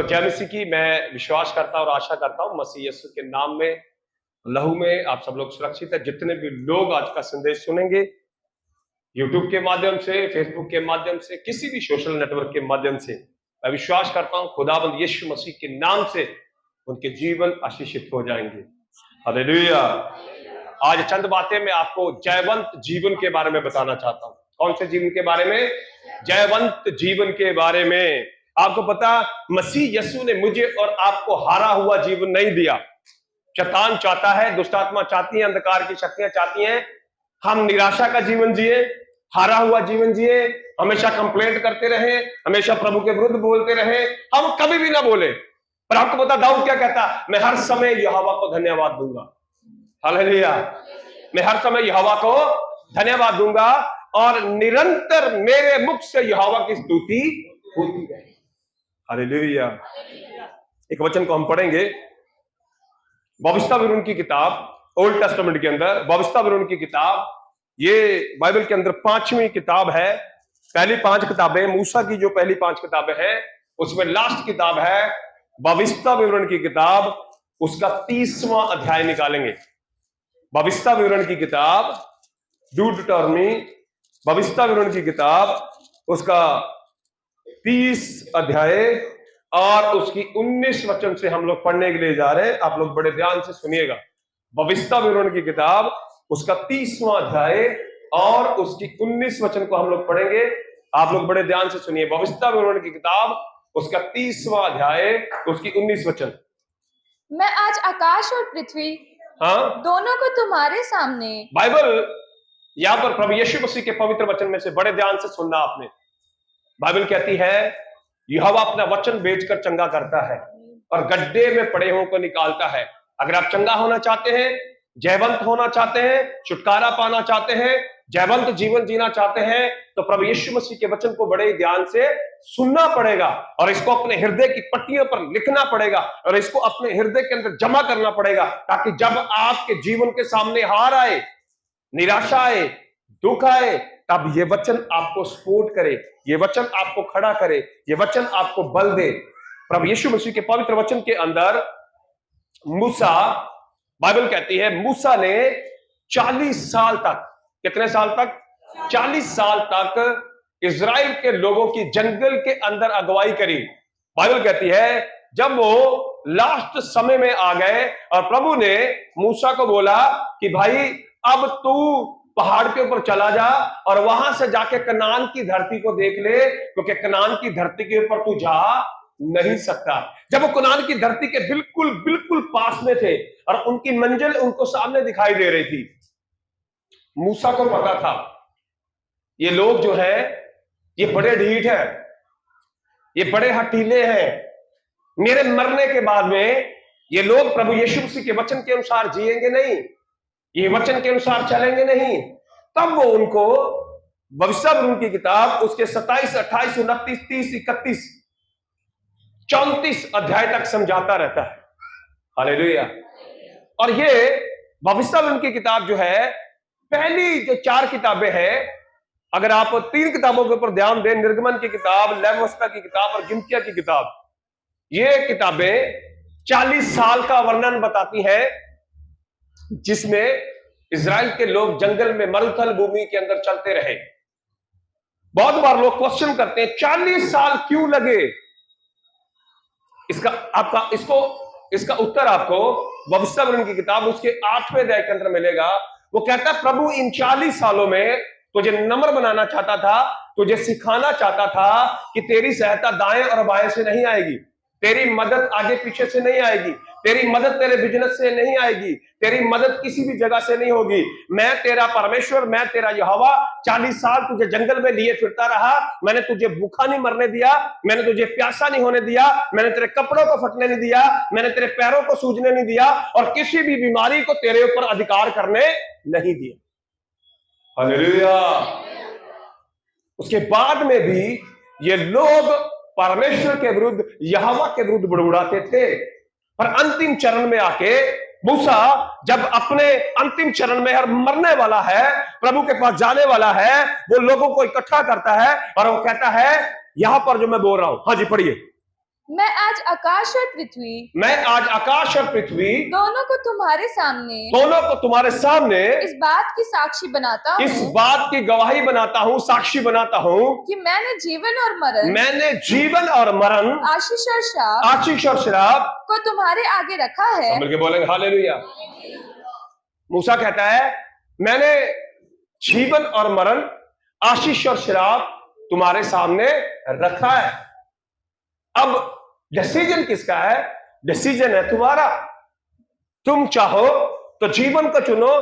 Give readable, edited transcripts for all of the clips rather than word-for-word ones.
तो जय मसीह की मैं विश्वास करता और आशा करता हूं मसीह यीशु के नाम में, लहू में आप सब लोग सुरक्षित है। जितने भी लोग आज का संदेश सुनेंगे यूट्यूब के माध्यम से, फेसबुक के माध्यम से, किसी भी सोशल नेटवर्क के माध्यम से, मैं विश्वास करता हूं खुदाबंद यीशु मसीह के नाम से उनके जीवन आशीषित हो जाएंगे। हालेलुया। आज चंद बातें मैं आपको जयवंत जीवन के बारे में बताना चाहता हूं। कौन से जीवन के बारे में? जयवंत जीवन के बारे में। आपको पता, मसीह यीशु ने मुझे और आपको हारा हुआ जीवन नहीं दिया। शैतान चाहता है, दुष्टात्मा चाहती है, अंधकार की शक्तियां चाहती हैं हम निराशा का जीवन जिए, हारा हुआ जीवन जिए, हमेशा कंप्लेंट करते रहे, हमेशा प्रभु के विरुद्ध बोलते रहे। हम कभी भी ना बोले। पर आपको पता दाऊद क्या कहता? मैं हर समय यहोवा को धन्यवाद दूंगा। हालेलुया। मैं हर समय यहोवा को धन्यवाद दूंगा और निरंतर मेरे मुख से यहोवा की स्तुति होती रहे। हालेलुया। एक वचन को हम पढ़ेंगे भविष्यवाणी की किताब, ओल्ड टेस्टामेंट के अंदर भविष्यवाणी की किताब, ये बाइबल के अंदर 5वीं किताब है। पहली 5 किताबें, मूसा की जो पहली 5 किताबें हैं उसमें लास्ट किताब है भविष्यवाणी की किताब, उसका 30वां अध्याय निकालेंगे। भविष्यवाणी की किताब ड्यूटरॉनमी, भविष्यवाणी की किताब उसका 30 अध्याय और उसकी 19 वचन से हम लोग पढ़ने के लिए जा रहे हैं। आप लोग बड़े ध्यान से सुनिएगा। भविष्यवाणी की किताब उसका 30वां अध्याय और उसकी 19 वचन को हम लोग पढ़ेंगे। आप लोग बड़े ध्यान से सुनिए। भविष्यवाणी की किताब उसका 30वां अध्याय उसकी 19 वचन। मैं आज आकाश और पृथ्वी दोनों को तुम्हारे सामने। बाइबल यहां पर प्रभु यीशु मसीह के पवित्र वचन में से बड़े ध्यान से सुनना आपने। बाइबल कहती है यहोवा अपना वचन बेचकर चंगा करता है और गड्ढे में पड़े हुओं को निकालता है। अगर आप चंगा होना चाहते हैं, जयवंत होना चाहते हैं, छुटकारा पाना चाहते हैं, जयवंत जीवन जीना चाहते हैं, तो प्रभु यीशु मसीह के वचन को बड़े ध्यान से सुनना पड़ेगा और इसको अपने हृदय की पट्टियों पर लिखना पड़ेगा और इसको अपने हृदय के अंदर जमा करना पड़ेगा, ताकि जब आपके जीवन के सामने हार आए, निराशा आए, दुख आए, तब ये वचन आपको सपोर्ट करे, ये वचन आपको खड़ा करे, ये वचन आपको बल दे। प्रभु यीशु मसीह के पवित्र वचन के अंदर मूसा, बाइबल कहती है मूसा ने 40 साल तक, कितने साल तक? 40 साल तक इजराइल के लोगों की जंगल के अंदर अगुवाई करी। बाइबल कहती है जब वो लास्ट समय में आ गए और प्रभु ने मूसा को बोला कि भाई अब तू पहाड़ के ऊपर चला जा और वहां से जाके कनान की धरती को देख ले, क्योंकि कनान की धरती के ऊपर तू जा नहीं सकता। जब वो कनान की धरती के बिल्कुल बिल्कुल पास में थे और उनकी मंजिल उनको सामने दिखाई दे रही थी, मूसा को पता था ये लोग जो है ये बड़े ढीठ है, ये बड़े हठीले हैं, मेरे मरने के बाद में ये लोग प्रभु यीशु मसीह के वचन के अनुसार जिएंगे नहीं, ये वचन के अनुसार चलेंगे नहीं। तब वो उनको भविष्यवाणी की किताब उसके 27, 28, 29, 30, 31, 34 अध्याय तक समझाता रहता है। हालेलुया। और ये भविष्यवाणी की किताब जो है, पहली जो 4 किताबें हैं, अगर आप 3 किताबों के ऊपर ध्यान दें, निर्गमन की किताब, लेवितिकुस की किताब और गिनतियां की किताब, ये किताबें 40 साल का वर्णन बताती हैं जिसमें इजराइल के लोग जंगल में मरुथल भूमि के अंदर चलते रहे। बहुत बार लोग क्वेश्चन करते हैं 40 साल क्यों लगे? इसका उत्तर आपको भविष्यवाणी की किताब उसके 8वें अध्याय के अंदर मिलेगा। वो कहता है प्रभु इन 40 सालों में तुझे नम्र बनाना चाहता था, तुझे सिखाना चाहता था कि तेरी सहायता दाएं और बाएं से नहीं आएगी, तेरी मदद आगे पीछे से नहीं आएगी, तेरी मदद तेरे बिजनेस से नहीं आएगी, तेरी मदद किसी भी जगह से नहीं होगी। मैं तेरा परमेश्वर, मैं तेरा यहोवा 40 साल तुझे जंगल में लिए फिरता रहा। मैंने तुझे भूखा नहीं मरने दिया, मैंने तुझे प्यासा नहीं होने दिया, मैंने तेरे कपड़ों को फटने नहीं दिया, मैंने तेरे पैरों को सूजने नहीं दिया और किसी भी बीमारी को तेरे ऊपर अधिकार करने नहीं दिया। हालेलुया। उसके बाद में भी ये लोग परमेश्वर के विरुद्ध, यहोवा के विरुद्ध बुड़बुड़ाते थे। पर अंतिम चरण में आके मूसा जब अपने अंतिम चरण में हर मरने वाला है, प्रभु के पास जाने वाला है, वो लोगों को इकट्ठा करता है और वो कहता है, यहां पर जो मैं बोल रहा हूं, हाँ जी पढ़िए। मैं आज आकाश और पृथ्वी दोनों को तुम्हारे सामने इस बात की साक्षी बनाता हूँ, इस बात की गवाही बनाता हूँ, साक्षी बनाता हूँ कि मैंने जीवन और मरण आशीष और श्राप को तुम्हारे आगे रखा है। मिलके बोलेंगे हालेलुया। मूसा कहता है मैंने जीवन और मरण, आशीष और श्राप तुम्हारे सामने रखा है। अब डिसीजन किसका है? डिसीजन है तुम्हारा। तुम चाहो तो जीवन को चुनो,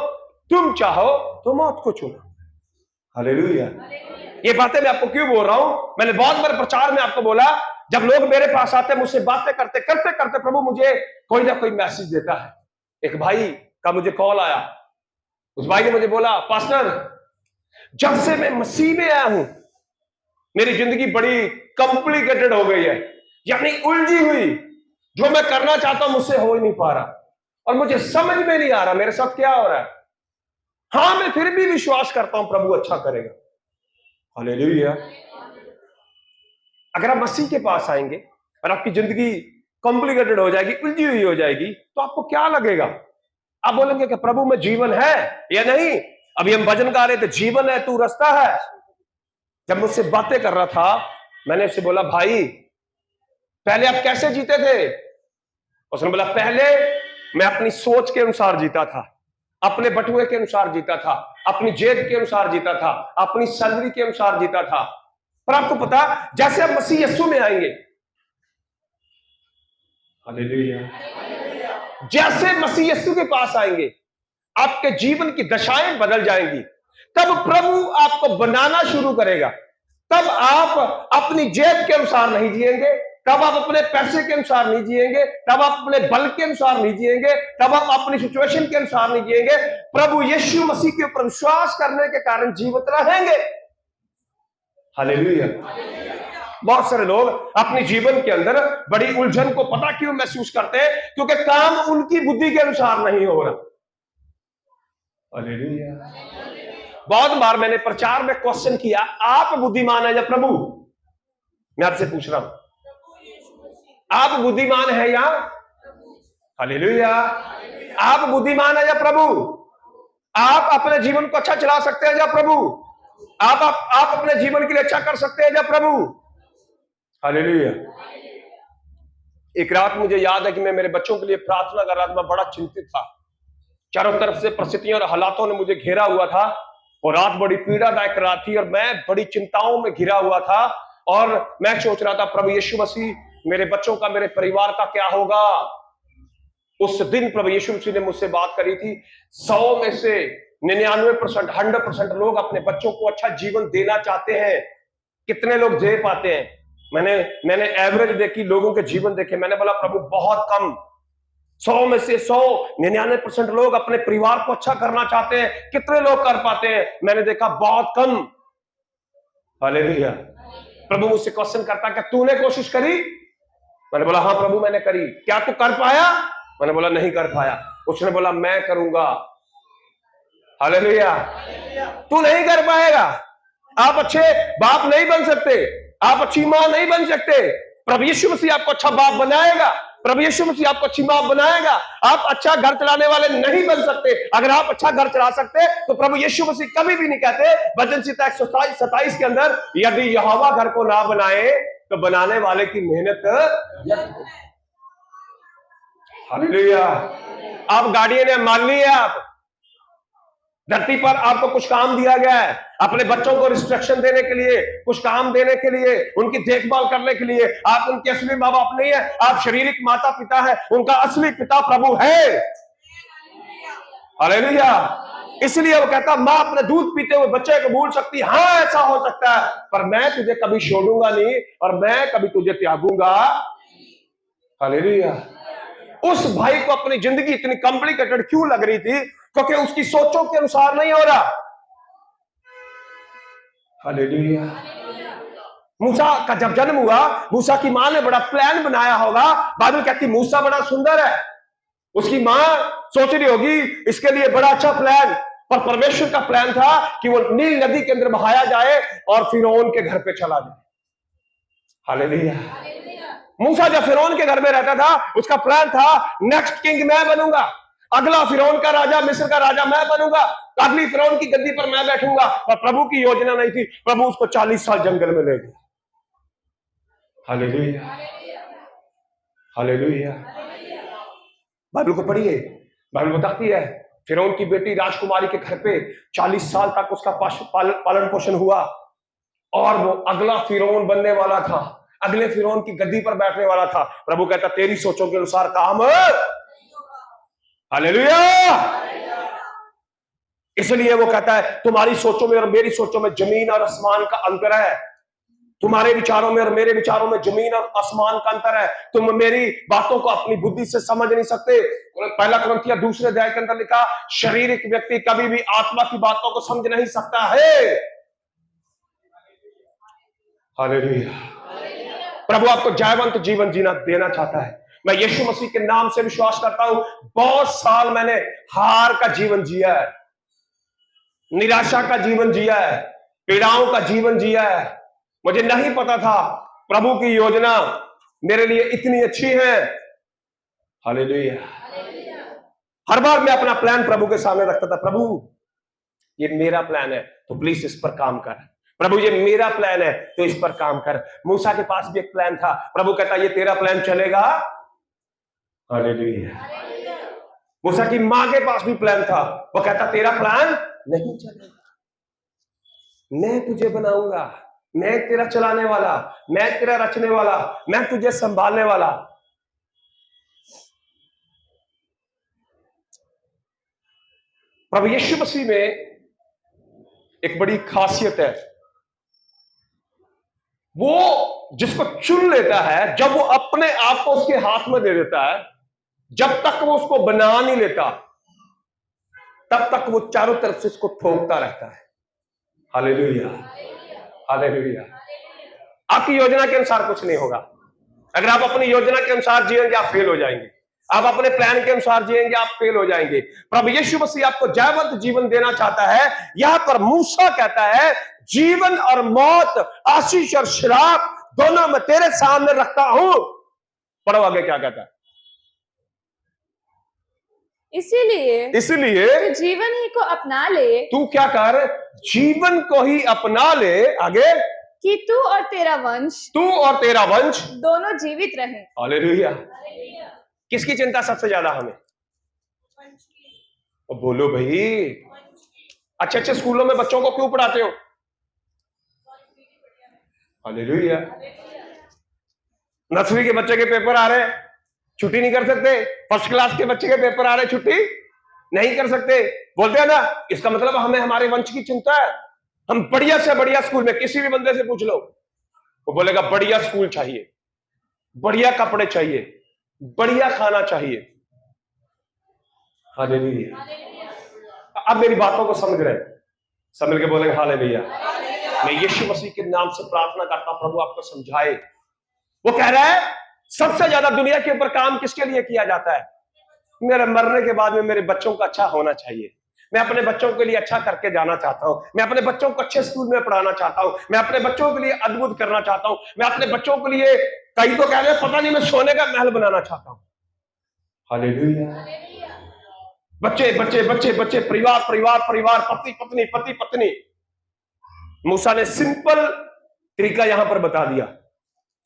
तुम चाहो तो मौत को चुनो। हालेलुया। ये बातें मैं आपको क्यों बोल रहा हूं? मैंने बहुत बार प्रचार में आपको बोला, जब लोग मेरे पास आते हैं, मुझसे बातें करते करते प्रभु मुझे कोई ना कोई मैसेज देता है। एक भाई का मुझे कॉल आया, उस भाई ने मुझे बोला, पास्टर जब से मैं मसीह में आया हूं मेरी जिंदगी बड़ी कॉम्प्लिकेटेड हो गई है, यानी उलझी हुई, जो मैं करना चाहता हूं मुझसे हो ही नहीं पा रहा और मुझे समझ में नहीं आ रहा मेरे साथ क्या हो रहा है। हाँ, मैं फिर भी विश्वास करता हूं प्रभु अच्छा करेगा। हालेलुया। अगर आप मसीह के पास आएंगे और आपकी जिंदगी कॉम्प्लिकेटेड हो जाएगी, उलझी हुई हो जाएगी, तो आपको क्या लगेगा? आप बोलेंगे कि प्रभु में जीवन है या नहीं? अभी हम भजन गा रहे थे, जीवन है तू रास्ता है। जब मुझसे बातें कर रहा था, मैंने उससे बोला, भाई पहले आप कैसे जीते थे? उसने बोला, पहले मैं अपनी सोच के अनुसार जीता था, अपने बटुए के अनुसार जीता था, अपनी जेब के अनुसार जीता था, अपनी सैलरी के अनुसार जीता था। पर आपको पता, जैसे आप मसीह यीशु में आएंगे, हालेलुया, जैसे मसीह यीशु के पास आएंगे, आपके जीवन की दशाएं बदल जाएंगी। तब प्रभु आपको बनाना शुरू करेगा। तब आप अपनी जेब के अनुसार नहीं जिएंगे, तब आप अपने पैसे के अनुसार नहीं जिएंगे, तब आप अपने बल के अनुसार नहीं जिएंगे, तब आप अपनी सिचुएशन के अनुसार नहीं जिएंगे। प्रभु यीशु मसीह के ऊपर विश्वास करने के कारण जीवित रहेंगे। हालेलुया। बहुत सारे लोग अपने जीवन के अंदर बड़ी उलझन को पता क्यों महसूस करते हैं? क्योंकि काम उनकी बुद्धि के अनुसार नहीं हो रहा। हालेलुया। बहुत बार मैंने प्रचार में क्वेश्चन किया, आप बुद्धिमान है या प्रभु? मैं आपसे पूछ रहा हूं, आप बुद्धिमान है या? हालेलुया। आप बुद्धिमान है या प्रभु? आप अपने जीवन को अच्छा चला सकते हैं या प्रभु? आप अपने जीवन के लिए अच्छा कर सकते हैं या प्रभु? हालेलुया। एक रात मुझे याद है कि मैं मेरे बच्चों के लिए प्रार्थना कर रहा था। मैं बड़ा चिंतित था, चारों तरफ से परिस्थितियों और हालातों ने मुझे घेरा हुआ था और रात बड़ी पीड़ादायक रात थी और मैं बड़ी चिंताओं में घिरा हुआ था और मैं सोच रहा था, प्रभु यीशु मसीह, मेरे बच्चों का, मेरे परिवार का क्या होगा? उस दिन प्रभु यीशु मसीह ने मुझसे बात करी थी, 100 में से 99%, 100% लोग अपने बच्चों को अच्छा जीवन देना चाहते हैं। कितने लोग दे पाते हैं? मैंने एवरेज देखी, लोगों के जीवन देखे। मैंने बोला, प्रभु बहुत कम, 100 में से 100, 99% लोग अपने परिवार को अच्छा करना चाहते हैं। कितने लोग कर पाते हैं? मैंने देखा बहुत कम। हालेलुया। प्रभु मुझसे क्वेश्चन करता, क्या तूने कोशिश करी? मैंने बोला, हाँ प्रभु मैंने करी। क्या तू कर पाया? मैंने बोला, नहीं कर पाया। उसने बोला, मैं करूंगा। हालेलुया। तू नहीं कर पाएगा। आप अच्छे बाप नहीं बन सकते, आप अच्छी मां नहीं बन सकते। प्रभु यीशु मसीह आपको अच्छा बाप बनाएगा, प्रभु यीशु मसीह आपको अच्छी मां बनाएगा। आप अच्छा घर चलाने वाले नहीं बन सकते। अगर आप अच्छा घर चला सकते तो प्रभु यीशु मसीह कभी भी नहीं कहते वचन संहिता 127 के अंदर, यदि यहोवा घर को ना बनाए तो बनाने वाले की मेहनत व्यर्थ हो। हालेलुया। आप गाड़ियों ने मान ली है, आप धरती पर आपको कुछ काम दिया गया है, अपने बच्चों को रिस्ट्रिक्शन देने के लिए, कुछ काम देने के लिए, उनकी देखभाल करने के लिए। आप उनके असली माँ बाप नहीं है, आप शारीरिक माता पिता है, उनका असली पिता प्रभु है। हालेलुया। इसलिए वो कहता, माँ अपने दूध पीते हुए बच्चे को भूल सकती, हाँ ऐसा हो सकता है, पर मैं तुझे कभी छोड़ूंगा नहीं और मैं कभी तुझे त्यागूंगा। हालेलुया। उस भाई को अपनी जिंदगी इतनी कॉम्प्लिकेटेड क्यों लग रही थी? क्योंकि उसकी सोचों के अनुसार नहीं हो रहा। हालेलुया। मूसा का जब जन्म हुआ, मूसा की मां ने बड़ा प्लान बनाया होगा। बाइबल कहती मूसा बड़ा सुंदर है, उसकी मां सोच रही होगी इसके लिए बड़ा अच्छा प्लान, पर परमेश्वर का प्लान था कि वो नील नदी के अंदर बहाया जाए और फिरौन के घर पे चला जाए। हालेलुया। मूसा जब फिरौन के घर में रहता था, उसका प्लान था नेक्स्ट किंग मैं बनूंगा, अगला फिरौन का राजा, मिस्र का राजा मैं बनूंगा, अगली फिरौन की गद्दी पर मैं बैठूंगा। पर प्रभु की योजना नहीं थी, प्रभु उसको 40 साल जंगल में ले गए। Hallelujah, hallelujah. बाइबल को पढ़िए, बाइबल बताती है फिरौन की बेटी राजकुमारी के घर पे 40 साल तक उसका पालन पोषण हुआ, और वो अगला फिरौन बनने वाला था, अगले फिरौन की गद्दी पर बैठने वाला था। प्रभु कहता तेरी सोचों के अनुसार काम हालेलुया। इसलिए वो कहता है तुम्हारी सोचों में और मेरी सोचों में जमीन और आसमान का अंतर है, तुम्हारे विचारों में और मेरे विचारों में जमीन और आसमान का अंतर है। तुम मेरी बातों को अपनी बुद्धि से समझ नहीं सकते। पहला कुरिन्थियों 2 अध्याय के अंदर लिखा, शारीरिक व्यक्ति कभी भी आत्मा की बातों को समझ नहीं सकता है। हालेलुया। प्रभु आपको जयवंत जीवन जीना देना चाहता है। मैं यीशु मसीह के नाम से विश्वास करता हूं, बहुत साल मैंने हार का जीवन जिया है, निराशा का जीवन जिया है, पीड़ाओं का जीवन जिया है। मुझे नहीं पता था प्रभु की योजना मेरे लिए इतनी अच्छी है। हालेलुया। हर बार मैं अपना प्लान प्रभु के सामने रखता था, प्रभु ये मेरा प्लान है तो प्लीज इस पर काम कर, प्रभु ये मेरा प्लान है तो इस पर काम कर। मूसा के पास भी एक प्लान था, प्रभु कहता ये तेरा प्लान चलेगा। हालेलुया। मूसा की मां के पास भी प्लान था, वो कहता तेरा प्लान नहीं चलेगा, मैं तुझे बनाऊंगा, मैं तेरा चलाने वाला, मैं तेरा रचने वाला, मैं तुझे संभालने वाला। प्रभु यीशु मसीह में एक बड़ी खासियत है, वो जिसको चुन लेता है, जब वो अपने आप को उसके हाथ में दे देता है, जब तक वो उसको बना नहीं लेता तब तक वो चारों तरफ से इसको ठोकता रहता है। Hallelujah, hallelujah. आपकी योजना के अनुसार कुछ नहीं होगा। अगर आप अपनी योजना के अनुसार जिएंगे आप फेल हो जाएंगे, आप अपने प्लान के अनुसार जिएंगे आप फेल हो जाएंगे। प्रभु यीशु मसीह आपको जयवंत जीवन देना चाहता है। यहां पर मूसा कहता है जीवन और मौत, आशीष और श्राप दोनों मैं तेरे सामने रखता हूं। पढ़ो आगे क्या कहता है। इसीलिए तू जीवन ही को अपना ले, तू क्या कर, जीवन को ही अपना ले। आगे कि तू और तेरा वंश दोनों जीवित रहे। हालेलुया। किसकी चिंता सबसे ज्यादा हमें? बोलो भाई, अच्छे अच्छे स्कूलों में बच्चों को क्यों पढ़ाते हो? हालेलुया। नर्सरी के बच्चे के पेपर आ रहे हैं, छुट्टी नहीं कर सकते। फर्स्ट क्लास के बच्चे के पेपर आ रहे हैं, छुट्टी नहीं कर सकते। बोलते हैं ना, इसका मतलब हमें हमारे वंश की चिंता है। हम बढ़िया से बढ़िया स्कूल में, किसी भी बंदे से पूछ लो, वो बोलेगा बढ़िया स्कूल चाहिए, बढ़िया कपड़े चाहिए, बढ़िया खाना चाहिए। हालेलुया। अब मेरी बातों को समझ रहे, सब मिलके बोलेंगे हालेलुया। मैं यीशु मसीह के नाम से प्रार्थना करता हूं प्रभु आपको समझाए। वो कह रहा है सबसे ज्यादा दुनिया के ऊपर काम किसके लिए किया जाता है? मेरे मरने के बाद में मेरे बच्चों का अच्छा होना चाहिए, मैं अपने बच्चों के लिए अच्छा करके जाना चाहता हूं, मैं अपने बच्चों को अच्छे स्कूल में पढ़ाना चाहता हूं, मैं अपने बच्चों के लिए अद्भुत करना चाहता हूं, मैं अपने बच्चों के लिए, कई तो कह रहे हैं पता नहीं, मैं सोने का महल बनाना चाहता हूं। हालेलुया। बच्चे बच्चे बच्चे बच्चे, परिवार परिवार परिवार, पति पत्नी पति पत्नी। मूसा ने सिंपल तरीका यहां पर बता दिया,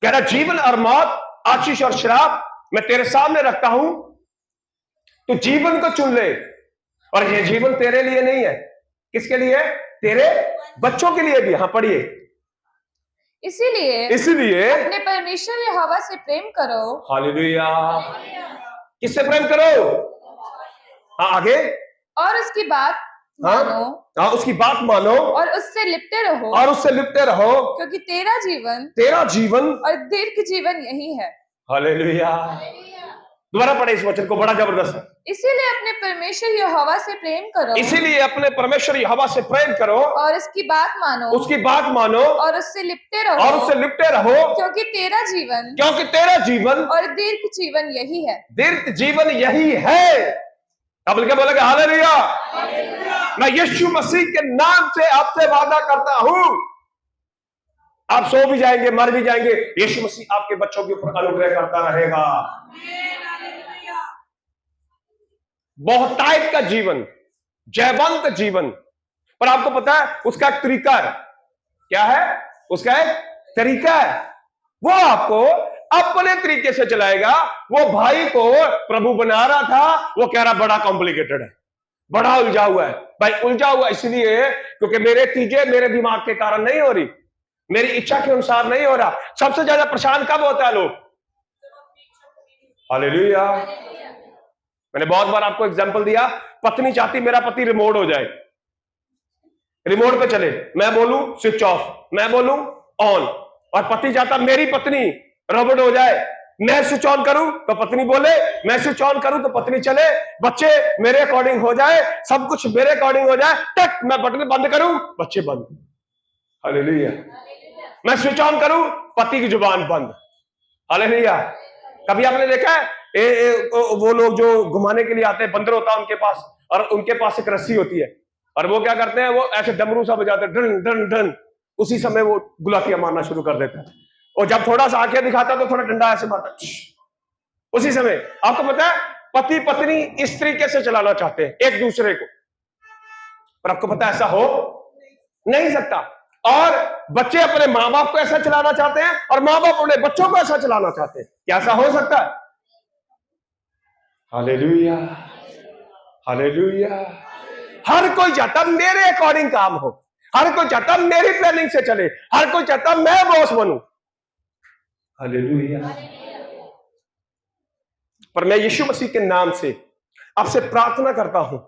कह रहा जीवन और मौत, आशीष और श्राप मैं तेरे सामने रखता हूं, तो जीवन को चुन ले। और ये जीवन तेरे लिए नहीं है, किसके लिए? तेरे बच्चों के लिए भी। हाँ पढ़िए। इसीलिए अपने परमेश्वर यहोवा से प्रेम करो। हालेलुया। किससे प्रेम करो? हाँ आगे। और उसकी बात मानो। हाँ उसकी बात मानो और उससे लिपटे रहो, क्योंकि तेरा जीवन और दीर्घ जीवन यही है। हालेलुया। दोबारा पढ़े इस वचन को, बड़ा जबरदस्त है। इसीलिए अपने परमेश्वर यहोवा से प्रेम करो, और उसकी बात मानो और उससे लिपटे रहो, क्योंकि तेरा जीवन और दीर्घ जीवन यही है। अब क्या बोलेगा? हालेलुया। मैं यीशु मसीह के नाम से आपसे वादा करता हूं, आप सो भी जाएंगे, मर भी जाएंगे, यीशु मसीह आपके बच्चों के ऊपर अनुग्रह करता रहेगा। बहुतायत का जीवन, जयवंत जीवन। पर आपको पता है उसका एक तरीका है। क्या है? उसका एक तरीका है। वो आपको अपने तरीके से चलाएगा। वो भाई को प्रभु बना रहा था, वो कह रहा बड़ा कॉम्प्लिकेटेड है, बड़ा उलझा हुआ है। भाई उलझा हुआ इसलिए क्योंकि मेरे चीजें मेरे दिमाग के कारण नहीं हो रही, मेरी इच्छा के अनुसार नहीं हो रहा। सबसे ज्यादा परेशान कब होता है लोग? हालेलुया। मैंने बहुत बार आपको एग्जांपल दिया, पत्नी चाहती मेरा पति रिमोट हो जाए, रिमोट पे चले, मैं बोलूं स्विच ऑफ, मैं बोलूं ऑन, और पति चाहता मेरी पत्नी रोबोट हो जाए, मैं स्विच ऑन करूं तो पत्नी बोले, मैं स्विच ऑन करूं तो पत्नी चले, बच्चे मेरे अकॉर्डिंग हो जाए, सब कुछ मेरे अकॉर्डिंग हो जाए, टक मैं बटन बंद करूं, बच्चे बंद। हालेलुया। मैं स्विच ऑन करूं, पति की जुबान बंद। हालेलुया। कभी आपने देखा है वो लोग जो घुमाने के लिए आते हैं, बंदर होता है उनके पास, और उनके पास एक रस्सी होती है, और वो क्या करते हैं, वो ऐसे डमरू सा बजाते हैं, डन डन डन, उसी समय वो गुलाटियां मारना शुरू कर देता है, और जब थोड़ा सा आंखें दिखाता तो थोड़ा डंडा ऐसे मारता, उसी समय। आपको पता है पति पत्नी इस तरीके से चलाना चाहते हैं एक दूसरे को, पर आपको पता है ऐसा हो नहीं सकता। और बच्चे अपने माँ बाप को ऐसा चलाना चाहते हैं, और माँ बाप अपने बच्चों को ऐसा चलाना चाहते हैं। क्या ऐसा हो सकता है? Hallelujah, hallelujah. हर कोई चाहता मेरे अकॉर्डिंग काम हो, हर कोई चाहता मेरी प्लानिंग से चले, हर कोई चाहता मैं बॉस बनूं। हालेलुया। पर मैं यीशु मसीह के नाम से आपसे प्रार्थना करता हूं,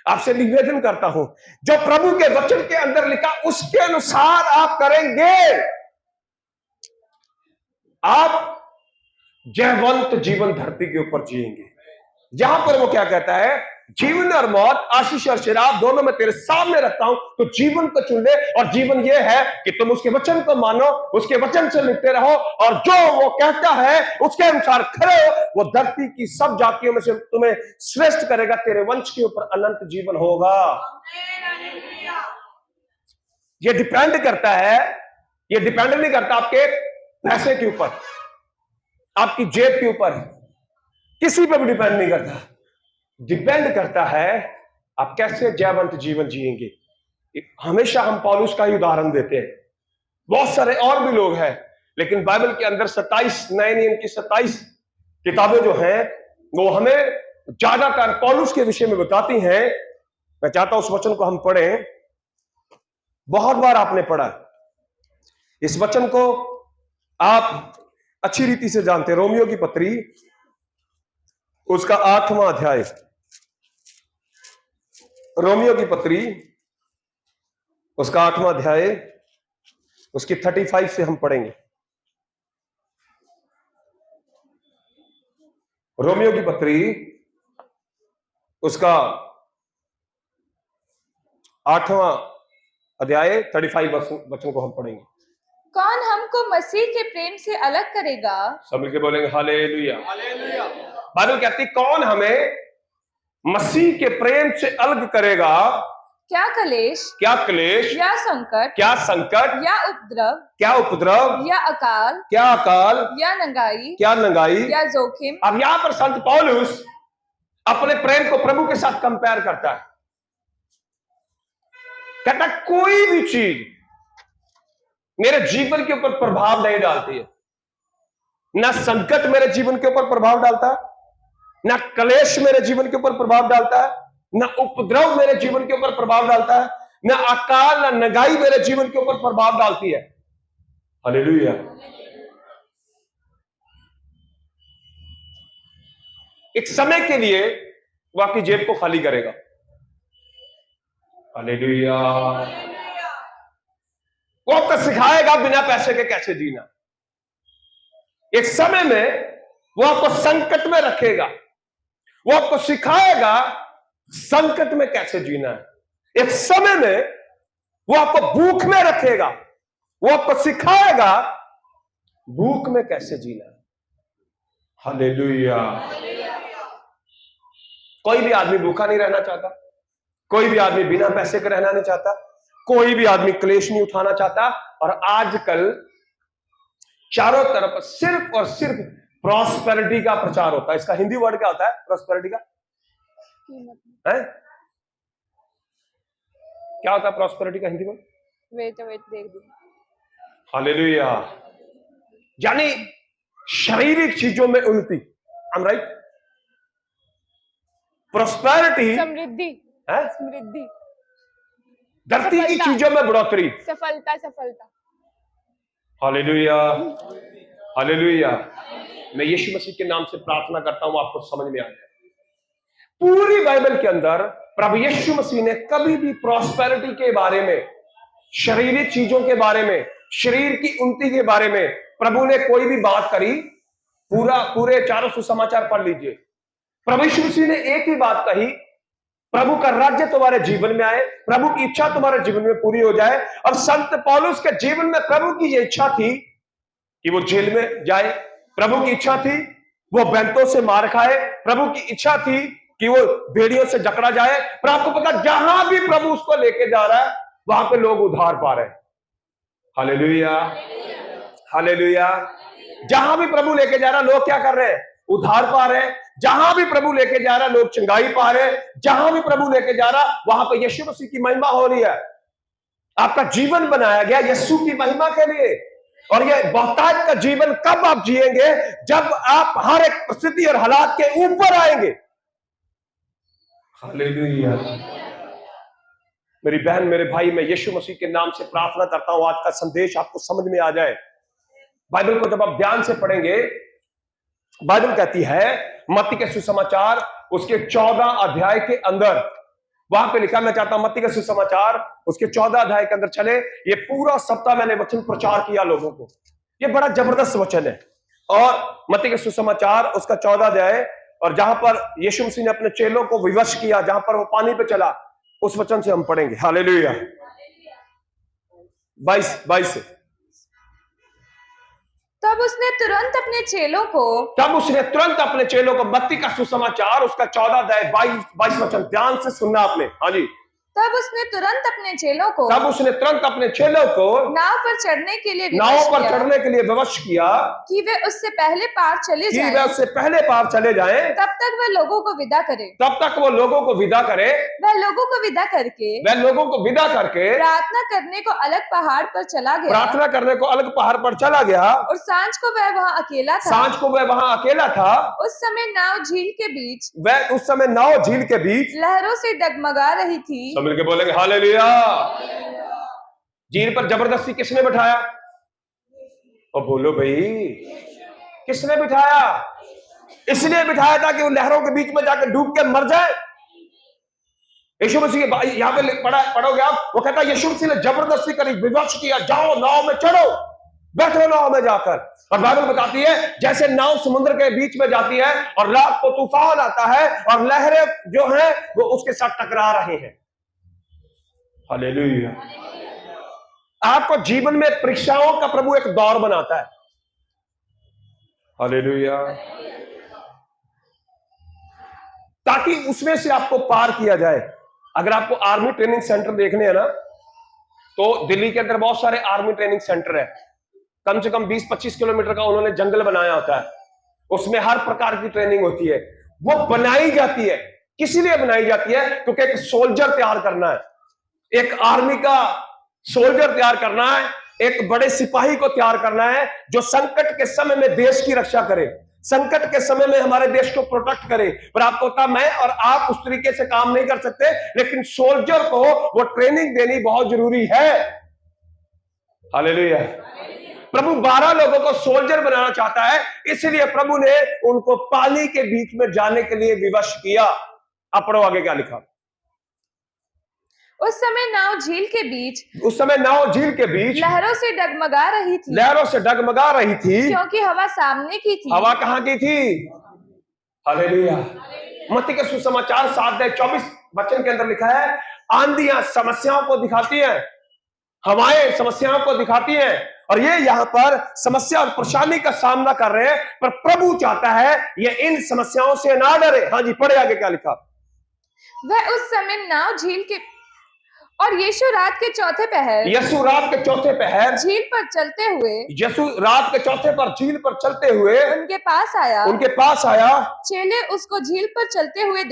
आपसे निवेदन करता हूं, जो प्रभु के वचन के अंदर लिखा उसके अनुसार आप करेंगे, आप जयवंत जीवन धरती के ऊपर जिएंगे। जहां पर वो क्या कहता है, जीवन और मौत, आशीष और शराब दोनों में तेरे सामने रखता हूं, तो जीवन को चुन ले। और जीवन ये है कि तुम उसके वचन को मानो, उसके वचन से लिपटे रहो, और जो वो कहता है उसके अनुसार खड़े हो। वो धरती की सब जातियों में से तुम्हें श्रेष्ठ करेगा, तेरे वंश के ऊपर अनंत जीवन होगा। ये डिपेंड करता है, ये डिपेंड नहीं करता आपके पैसे के ऊपर, आपकी जेब के ऊपर, किसी पर भी डिपेंड नहीं करता। डिपेंड करता है आप कैसे जयवंत जीवन जिएंगे। हमेशा हम पौलुस का ही उदाहरण देते हैं, बहुत सारे और भी लोग हैं, लेकिन बाइबल के अंदर 27 नए नियम की 27 किताबें जो हैं वो हमें ज्यादातर पौलुस के विषय में बताती हैं। मैं चाहता हूं उस वचन को हम पढ़ें। बहुत बार आपने पढ़ा इस वचन को, आप अच्छी रीति से जानते हैं। रोमियो की पत्री उसका 8वां अध्याय, रोमियो की पत्री उसका 8वां अध्याय, उसकी 35 से हम पढ़ेंगे। रोमियो की पत्री उसका 8वां अध्याय 35 वचन को हम पढ़ेंगे। कौन हमको मसीह के प्रेम से अलग करेगा? सब मिलके बोलेंगे हालेलुया, हालेलुया। बाइबल कहती कौन हमें मसीह के प्रेम से अलग करेगा? क्या क्लेश, क्या क्लेश, या संकट, क्या संकट, या उपद्रव, क्या उपद्रव, या अकाल, क्या अकाल, या नंगाई, क्या नंगाई, या जोखिम। अब यहां पर संत पौलुस अपने प्रेम को प्रभु के साथ कंपेयर करता है। कहता कोई भी चीज मेरे जीवन के ऊपर प्रभाव नहीं डालती है। ना संकट मेरे जीवन के ऊपर प्रभाव डालता है, ना क्लेश मेरे जीवन के ऊपर प्रभाव डालता है, ना उपद्रव मेरे जीवन के ऊपर प्रभाव डालता है, ना अकाल ना नगाई मेरे जीवन के ऊपर प्रभाव डालती है। हालेलुया। एक समय के लिए वो आपकी जेब को खाली करेगा। हालेलुया। वो आपको सिखाएगा बिना पैसे के कैसे जीना। एक समय में वो आपको संकट में रखेगा, वो आपको सिखाएगा संकट में कैसे जीना है। एक समय में वो आपको भूख में रखेगा, वो आपको सिखाएगा भूख में कैसे जीना है। हालेलुया। कोई भी आदमी भूखा नहीं रहना चाहता, कोई भी आदमी बिना पैसे के रहना नहीं चाहता, कोई भी आदमी क्लेश नहीं उठाना चाहता, और आजकल चारों तरफ सिर्फ और सिर्फ प्रॉस्पेरिटी का प्रचार होता है। इसका हिंदी वर्ड क्या होता है प्रॉस्पेरिटी का? है? क्या होता है प्रॉस्पेरिटी का हिंदी वर्ड? वेट देख दो। हालेलुया। यानी शारीरिक चीजों में उन्नति। I am right? प्रॉस्पेरिटी समृद्धि है, समृद्धि, धरती की चीजों में बढ़ोतरी, सफलता। Hallelujah, hallelujah. मैं यीशु मसीह के नाम से प्रार्थना करता हूं आपको समझ में आ जाए। पूरी बाइबल के अंदर प्रभु यीशु मसीह ने कभी भी प्रॉस्पेरिटी के बारे में, शारीरिक चीजों के बारे में, शरीर की उन्नति के बारे में प्रभु ने कोई भी बात करी? पूरे चारों सुसमाचार पढ़ लीजिए। प्रभु यीशु मसीह ने एक ही बात कही, प्रभु का राज्य तुम्हारे जीवन में आए, प्रभु की इच्छा तुम्हारे जीवन में पूरी हो जाए। और संत पौलुस के जीवन में प्रभु की यह इच्छा थी कि वो जेल में जाए, प्रभु की इच्छा थी वो बैंतों से मार खाए, प्रभु की इच्छा थी कि वो भेड़ियों से जकड़ा जाए। पर आपको पता, जहां भी प्रभु उसको लेके जा रहा है वहां पे लोग उद्धार पा रहे हैं। Hallelujah, hallelujah. जहां भी प्रभु लेके जा रहा है लोग क्या कर रहे हैं? उद्धार पा रहे हैं। जहां भी प्रभु लेके जा रहा है लोग चंगाई पा रहे हैं। जहां भी प्रभु लेके जा रहा वहां पे यीशु मसीह की महिमा हो रही है। आपका जीवन बनाया गया यीशु की महिमा के लिए। और यह बहुतायत का जीवन कब आप जिएंगे? जब आप हर एक परिस्थिति और हालात के ऊपर आएंगे। हालेलुया। मेरी बहन, मेरे भाई, मैं यीशु मसीह के नाम से प्रार्थना करता हूं आज का संदेश आपको समझ में आ जाए। बाइबल को जब आप ध्यान से पढ़ेंगे, बाइबल कहती है मत्ती के सुसमाचार उसके 14 अध्याय के अंदर, वहां पे लिखा, मैं चाहता हूं मत्ती के सुसमाचार उसके 14 अध्याय के अंदर चले। ये पूरा सप्ताह मैंने वचन प्रचार किया लोगों को, ये बड़ा जबरदस्त वचन है। और मत्ती के सुसमाचार उसका 14 अध्याय, और जहां पर यीशु मसीह ने अपने चेलों को विवश किया, जहां पर वो पानी पे चला, उस वचन से हम पढ़ेंगे। हालेलुया। 22 से। तब उसने तुरंत अपने चेलों को मत्ती का सुसमाचार उसका 14 अध्याय 22 वचन, ध्यान से सुनना आपने। हाँ जी। तब उसने तुरंत अपने चेलों को नाव पर चढ़ने के लिए विवश किया कि वे उससे पहले पार चले जाएं। तब तक वह लोगों को विदा करे। वह लोगों को विदा करके प्रार्थना करने को अलग पहाड़ पर चला गया। और सांझ को वह वहां अकेला था। उस समय नाव झील के बीच लहरों से डगमगा रही थी। मिलके बोलेंगे हालेलुया। झील पर जबरदस्ती किसने बिठाया? और बोलो भाई, किसने बिठाया? इसलिए बिठाया था कि वो लहरों के बीच में जाकर डूब के मर जाए। यीशु मसीह के यहां पे पढ़ोगे आप, वो कहता है यीशु मसीह ने जबरदस्ती करी, विवश किया, जाओ नाव में चढ़ो, बैठो नाव में जाकर। और बाइबल बताती है जैसे नाव समुद्र के बीच में जाती है और रात को तूफान आता है और लहरें जो हैं वो उसके साथ टकरा रहे हैं। हालेलुया। आपको जीवन में परीक्षाओं का प्रभु एक दौर बनाता है। हालेलुया। ताकि उसमें से आपको पार किया जाए। अगर आपको आर्मी ट्रेनिंग सेंटर देखने हैं ना, तो दिल्ली के अंदर बहुत सारे आर्मी ट्रेनिंग सेंटर है। कम से कम 20-25 किलोमीटर का उन्होंने जंगल बनाया होता है। उसमें हर प्रकार की ट्रेनिंग होती है। वो बनाई जाती है, किस लिए बनाई जाती है? क्योंकि एक सोल्जर तैयार करना है, एक आर्मी का सोल्जर तैयार करना है, एक बड़े सिपाही को तैयार करना है जो संकट के समय में देश की रक्षा करे, संकट के समय में हमारे देश को प्रोटेक्ट करे। पर आपको पता, मैं और आप उस तरीके से काम नहीं कर सकते, लेकिन सोल्जर को वो ट्रेनिंग देनी बहुत जरूरी है। हालेलुया। प्रभु 12 लोगों को सोल्जर बनाना चाहता है, इसलिए प्रभु ने उनको पानी के बीच में जाने के लिए विवश किया। आप पढ़ो आगे क्या लिखा। उस समय नाव झील के बीच लहरों से डगमगा रही थी क्योंकि हवा सामने की थी। हवा कहां की थी? हालेलुया। मत्ती के सुसमाचार 7:24 वचन के अंदर लिखा है, आंधियां समस्याओं को दिखाती हैं, हवाएं समस्याओं को दिखाती हैं, और ये यहाँ पर समस्या और परेशानी का सामना कर रहे हैं, पर प्रभु चाहता है ये इन समस्याओं से ना डरे। हाँ जी, पढ़े आगे क्या लिखा। वह उस समय नाव और यीशु रात के चौथे पहर झील पर चलते हुए उनके पास आया। चेले उसको झील पर चलते हुए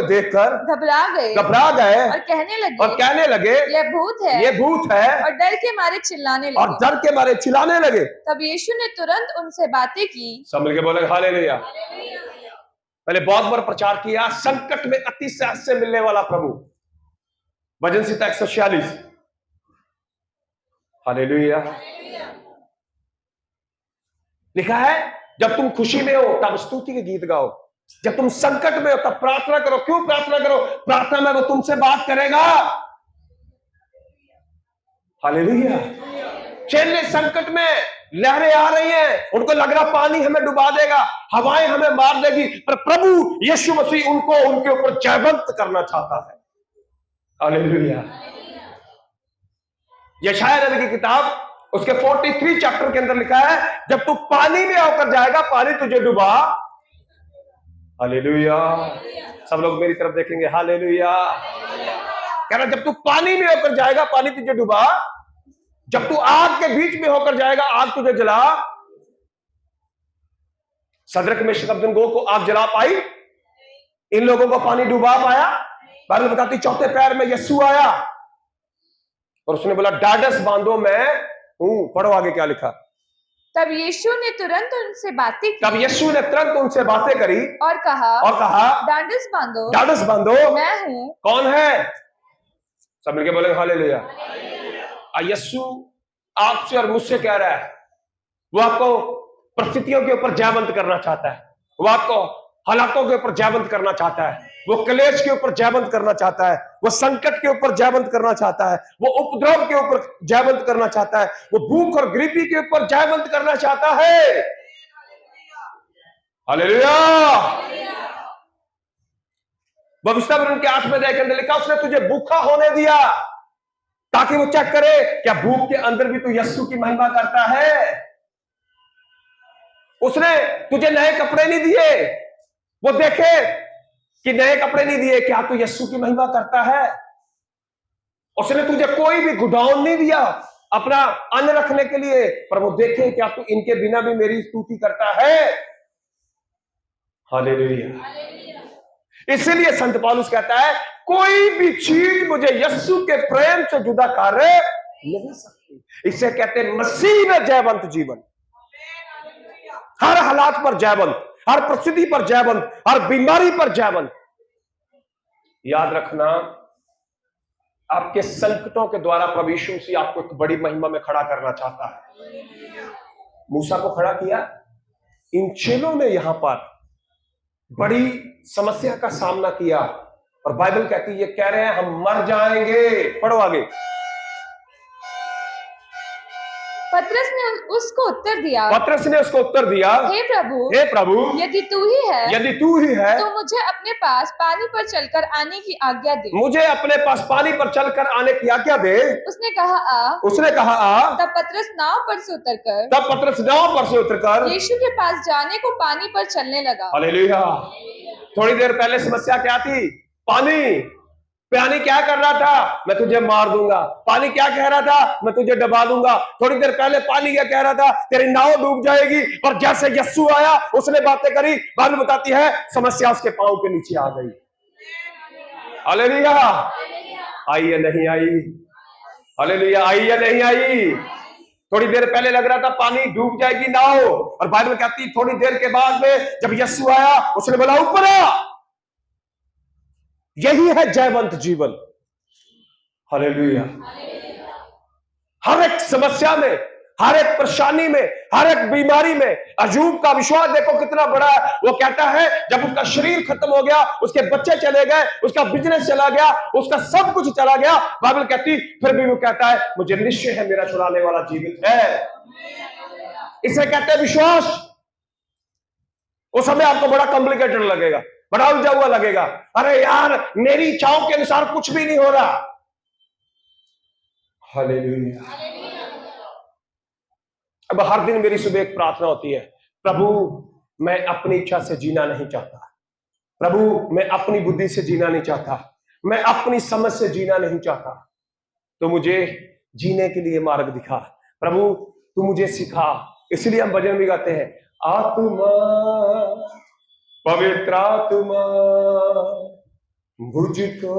देखकर घबरा गए और कहने लगे यह भूत है और डर के मारे चिल्लाने लगे। तब यीशु ने तुरंत उनसे बातें की। सब मिलके बोले हालेलुया। पहले बहुत बार प्रचार किया, संकट में अति सहज से मिलने वाला प्रभु। भजन संहिता 146। हालेलुया। लिखा है जब तुम खुशी में हो तब स्तुति के गीत गाओ, जब तुम संकट में हो तब प्रार्थना करो। क्यों प्रार्थना करो? प्रार्थना में वो तुमसे बात करेगा। हालेलुया। चेले संकट में, लहरें आ रही हैं, उनको लग रहा पानी हमें डुबा देगा, हवाएं हमें मार देगी, पर प्रभु यीशु मसीह उनको उनके ऊपर जयवंत करना चाहता है। हालेलुया। यशायाह नबी की किताब उसके 43 चैप्टर के अंदर लिखा है जब तू पानी में होकर जाएगा पानी तुझे डुबा। हालेलुया। सब लोग मेरी तरफ देखेंगे। हालेलुया। कह रहा जब तू पानी में होकर जाएगा पानी तुझे डुबा, जब तू आग के बीच में होकर जाएगा आग तुझे जला। सदरक मेशक अबेदनगो को आग जला पाई? इन लोगों को पानी डुबा पाया? बाइबल बताती चौथे पैर में यीशु आया और उसने बोला डाडस बांधो मैं हूं। पढ़ो आगे क्या लिखा। तब यीशु ने तुरंत उनसे बातें करी और कहा डाडस बांधो मैं हूं। कौन है? सब मिलके बोले हालेलुया। यीशु आपसे और मुझसे कह रहा है, वो आपको परिस्थितियों के ऊपर जयवंत करना चाहता है, वो आपको हालातों के ऊपर जयवंत करना चाहता है, वो क्लेश के ऊपर जयवंत करना चाहता है, वो संकट के ऊपर जयवंत करना चाहता है, वो उपद्रव के ऊपर जयवंत करना चाहता है, वो भूख और गरीबी के ऊपर जयवंत करना चाहता है। हालेलुया। भविष्यवक्ता के 8 में देखकर लिखा उसने तुझे भूखा होने दिया ताकि वो चेक करे क्या भूख के अंदर भी तू यीशु की महिमा करता है। उसने तुझे नए कपड़े नहीं दिए, वो देखे कि नए कपड़े नहीं दिए क्या तू यीशु की महिमा करता है। उसने तुझे कोई भी गुडाउन नहीं दिया अपना अन्न रखने के लिए, पर वो देखे क्या तू इनके बिना भी मेरी स्तुति करता है। हालेलुया। इसीलिए संत पौलुस कहता है कोई भी चीज मुझे यीशु के प्रेम से जुदा कर नहीं सकती। इसे कहते हैं मसीह में जयवंत जीवन। हर हालात पर जयवंत, हर परिस्थिति पर जयवंत, हर बीमारी पर जयवंत। याद रखना आपके संकटों के द्वारा प्रभु यीशु मसीह आपको एक बड़ी महिमा में खड़ा करना चाहता है। मूसा को खड़ा किया, इन चेलों ने यहां पर बड़ी समस्या का सामना किया और बाइबल कहती है ये कह रहे हैं हम मर जाएंगे। पढ़ो आगे। पतरस ने उसको उत्तर दिया हे प्रभु यदि तू ही है तो मुझे अपने पास पानी पर चलकर आने की आज्ञा दे। उसने कहा आ। तब पतरस नाव पर से उतरकर यीशु के पास जाने को पानी पर चलने लगा। हालेलुया। थोड़ी देर पहले समस्या क्या थी? पानी क्या कर रहा था? मैं तुझे मार दूंगा। पानी क्या कह रहा था? मैं तुझे डुबा दूंगा। थोड़ी देर पहले पानी क्या कह रहा था? तेरी नाव डूब जाएगी। पर जैसे यीशु आया उसने बातें करी, बाइबल बताती है समस्या उसके पांव के नीचे आ गई। हालेलुया। आई या नहीं आई? हालेलुया। आई या नहीं आई? थोड़ी देर पहले लग रहा था पानी डूब जाएगी नाव, और बाइबल कहती थोड़ी देर के बाद में जब यीशु आया उसने बोला ऊपर आ। यही है जयवंत जीवन। हालेलुया। हर एक समस्या में, हर एक परेशानी में, हर एक बीमारी में अयूब का विश्वास देखो कितना बड़ा है। वो कहता है जब उसका शरीर खत्म हो गया, उसके बच्चे चले गए, उसका बिजनेस चला गया, उसका सब कुछ चला गया, बाइबल कहती फिर भी वो कहता है मुझे निश्चय है मेरा छुड़ाने वाला जीवित है। इसे कहते हैं विश्वास। उस समय आपको बड़ा कॉम्प्लिकेटेड लगेगा, बड़ा उलझा हुआ लगेगा। अरे यार मेरी इच्छाओं के अनुसार कुछ भी नहीं हो रहा। हालेलुया। अब हर दिन मेरी सुबह एक प्रार्थना होती है, प्रभु मैं अपनी इच्छा से जीना नहीं चाहता, प्रभु मैं अपनी बुद्धि से जीना नहीं चाहता, मैं अपनी समझ से जीना नहीं चाहता, तो मुझे जीने के लिए मार्ग दिखा। प्रभु तू मुझे सिखा। इसलिए हम भजन भी गाते हैं, आत्मा पवित्र आत्मा मुझको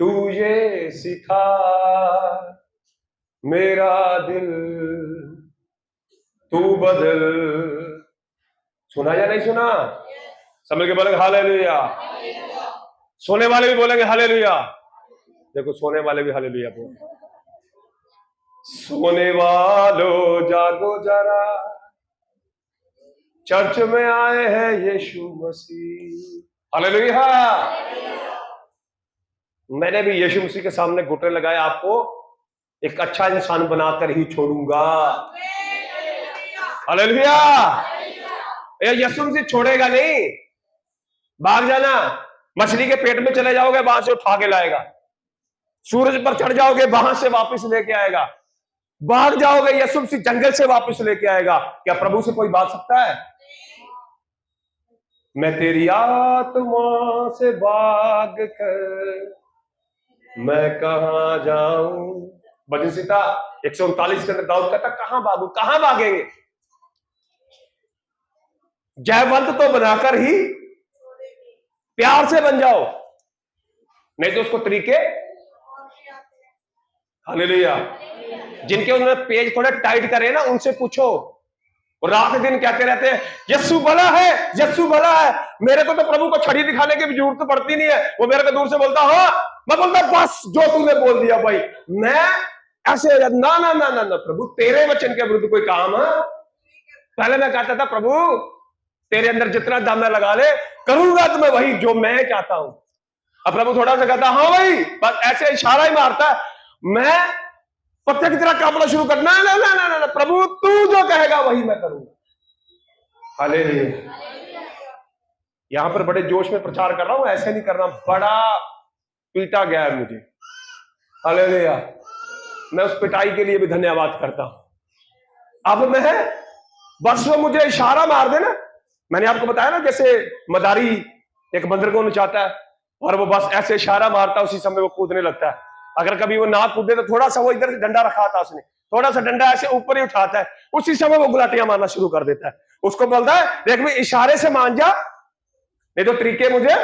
तू ये सिखा, मेरा दिल तू बदल। सुना या नहीं सुना? समझ के बोलेंगे हालेलुया। सोने वाले भी बोलेंगे हालेलुया। देखो सोने वाले भी हालेलुया बोल। सोने वालों जागो जरा, चर्च में आए हैं यीशु मसीह। हालेलुया। मैंने भी यीशु मसीह के सामने घुटने लगाए, आपको एक अच्छा इंसान बनाकर ही छोड़ूंगा। हालेलुया। यीशु मसीह छोड़ेगा नहीं। भाग जाना, मछली के पेट में चले जाओगे, वहां से उठा के लाएगा। सूरज पर चढ़ जाओगे, वहां से वापस लेके आएगा। भाग जाओगे, यीशु मसीह जंगल से वापस लेके आएगा। क्या प्रभु से कोई भाग सकता है? मैं तेरी आत्मा से भाग कर मैं कहां जाऊं। भजन संहिता 139 के अंदर दाऊद कहता, कहां भागू, कहां भागेंगे? जयवंत तो बनाकर ही प्यार से बन जाओ, नहीं तो उसको तरीके। हालेलुया। जिनके उन्होंने पेज थोड़े टाइट करे ना, उनसे पूछो। और रात दिन कहते रहते हैं यस्सु भला है, यस्सु भला है। मेरे को तो प्रभु को छड़ी दिखाने की भी जरूरत पड़ती नहीं है। वो मेरे को दूर से बोलता, हाँ, मैं बोलता बस जो तूने बोल दिया भाई, मैं ऐसे ना ना ना ना ना प्रभु तेरे वचन के विरुद्ध कोई काम है। पहले मैं कहता था प्रभु तेरे अंदर जितना दम मैं लगा ले, करूंगा तो मैं वही जो मैं चाहता हूं। अब प्रभु थोड़ा सा कहता, हाँ भाई, बस ऐसे इशारा ही मारता है, मैं पत्थर की तरह कांपना शुरू करना। ना ना ना ना प्रभु तू जो कहेगा वही मैं करूंगा। हालेलुया। यहां पर बड़े जोश में प्रचार कर रहा हूं, ऐसे नहीं करना, बड़ा पीटा गया है मुझे। हालेलुया। मैं उस पिटाई के लिए भी धन्यवाद करता हूं। अब मैं बस वो मुझे इशारा मार देना। मैंने आपको बताया ना, जैसे मदारी एक बंदर को नचाता है और वो बस ऐसे इशारा मारता है, उसी समय वो कूदने लगता है। अगर कभी वो ना कूदे तो थोड़ा सा वो इधर से डंडा रखा था उसने, थोड़ा सा डंडा ऐसे ऊपर ही उठाता है, उसी समय वो गुलाटियां मारना शुरू कर देता है। उसको बोलता है देख मैं इशारे से मान जा, नहीं तो तरीके मुझे।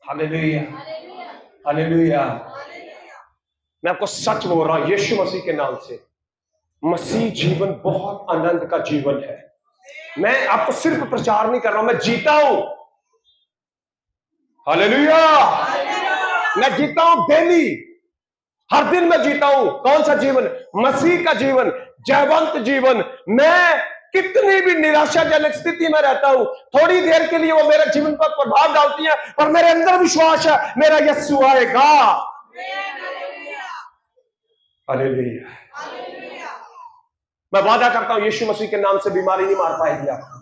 हालेलुया। हालेलुया। मैं आपको सच बोल रहा हूं यीशु मसीह के नाम से, मसीह जीवन बहुत आनंद का जीवन है। मैं आपको सिर्फ प्रचार नहीं कर रहा हूं, मैं जीता हूं। हालेलुया। मैं जीता हूं डेली, हर दिन मैं जीता हूं। कौन सा जीवन? मसीह का जीवन, जयवंत जीवन। मैं कितनी भी निराशाजनक स्थिति में रहता हूं, थोड़ी देर के लिए वो मेरे जीवन पर प्रभाव डालती है, पर मेरे अंदर विश्वास है मेरा यीशु आएगा। हालेलुया। मैं वादा करता हूं यीशु मसीह के नाम से बीमारी नहीं मार पाएगी आपको,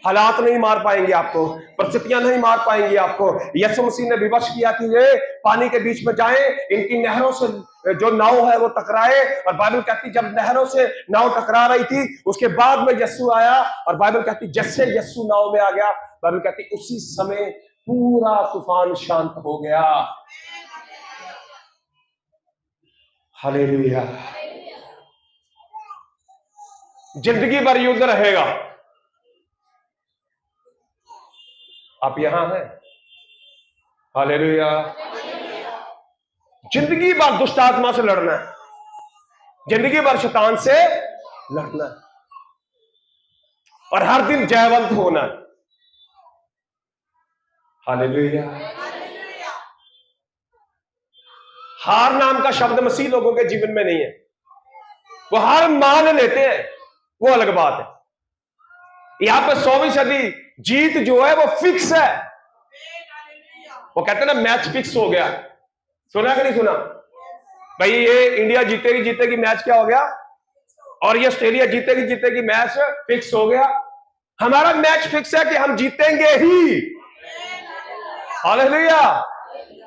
हालात नहीं मार पाएंगे आपको, परिस्थितियां नहीं मार पाएंगी आपको। यीशु मसीह ने विवश किया कि ये पानी के बीच में जाएं, इनकी नहरों से जो नाव है वो टकराए। और बाइबल कहती जब नहरों से नाव टकरा रही थी, उसके बाद में यीशु आया। और बाइबल कहती जैसे यीशु नाव में आ गया, बाइबल कहती उसी समय पूरा तूफान शांत हो गया। हालेलुया। जिंदगी भर युद्ध रहेगा। आप यहां हैं? हालेलुया। जिंदगी भर दुष्ट आत्मा से लड़ना है, जिंदगी भर शैतान से लड़ना है, और हर दिन जयवंत होना है। हालेलुया। हार नाम का शब्द मसीह लोगों के जीवन में नहीं है। वो हार मान लेते हैं, वो अलग बात है। यहां पर 100वीं सदी जीत जो है वो फिक्स है। वो कहते हैं ना मैच फिक्स हो गया। सुना कि नहीं सुना? भाई ये इंडिया जीतेगी जीतेगी मैच क्या हो गया, और ये ऑस्ट्रेलिया जीतेगी जीतेगी मैच फिक्स हो गया। हमारा मैच फिक्स है कि हम जीतेंगे ही। हालेलुया।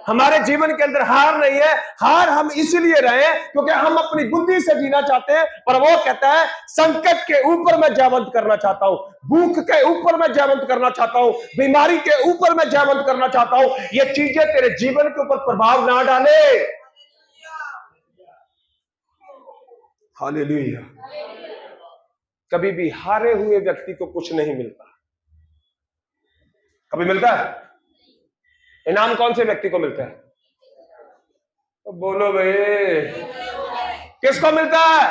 हमारे जीवन के अंदर हार नहीं है। हार हम इसलिए रहे क्योंकि हम अपनी बुद्धि से जीना चाहते हैं, पर वो कहता है संकट के ऊपर मैं जयवंत करना चाहता हूं, भूख के ऊपर मैं जयवंत करना चाहता हूं, बीमारी के ऊपर मैं जयवंत करना चाहता हूं। ये चीजें तेरे जीवन के ऊपर प्रभाव ना डाले। हालेलुया। कभी भी हारे हुए व्यक्ति को कुछ नहीं मिलता। कभी मिलता है? इनाम कौन से व्यक्ति को मिलता है? तो बोलो भाई, किसको मिलता है?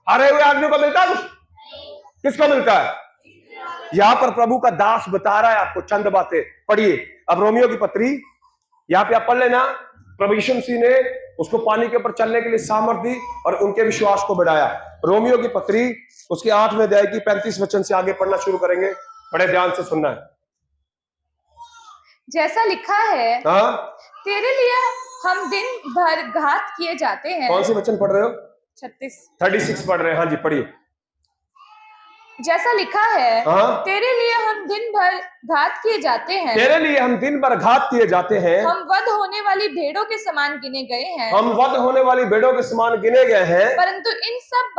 हारे हुए आदमी को मिलता है कुछ? किसको मिलता है? यहां पर प्रभु का दास बता रहा है आपको चंद बातें। पढ़िए अब रोमियो की पत्री, यहां पे आप पढ़ लेना। प्रभु यीशु मसीह ने उसको पानी के ऊपर चलने के लिए सामर्थ दी और उनके विश्वास को बढ़ाया। रोमियो की पत्री उसके 8वें अध्याय की 35 वचन से आगे पढ़ना शुरू करेंगे। बड़े ध्यान से सुनना है। जैसा लिखा है, हाँ, तेरे लिए हम दिन भर घात किए जाते हैं। कौन से वचन पढ़ रहे हो? 36 पढ़ रहे हैं। हाँ जी पढ़िए। जैसा लिखा है, हाँ, तेरे लिए हम दिन भर घात किए जाते हैं। तेरे लिए हम दिन भर घात किए जाते हैं। हम वध होने वाली भेड़ों के समान गिने गए हैं। हम वध होने वाली भेड़ों के समान गिने गए हैं। परंतु इन सब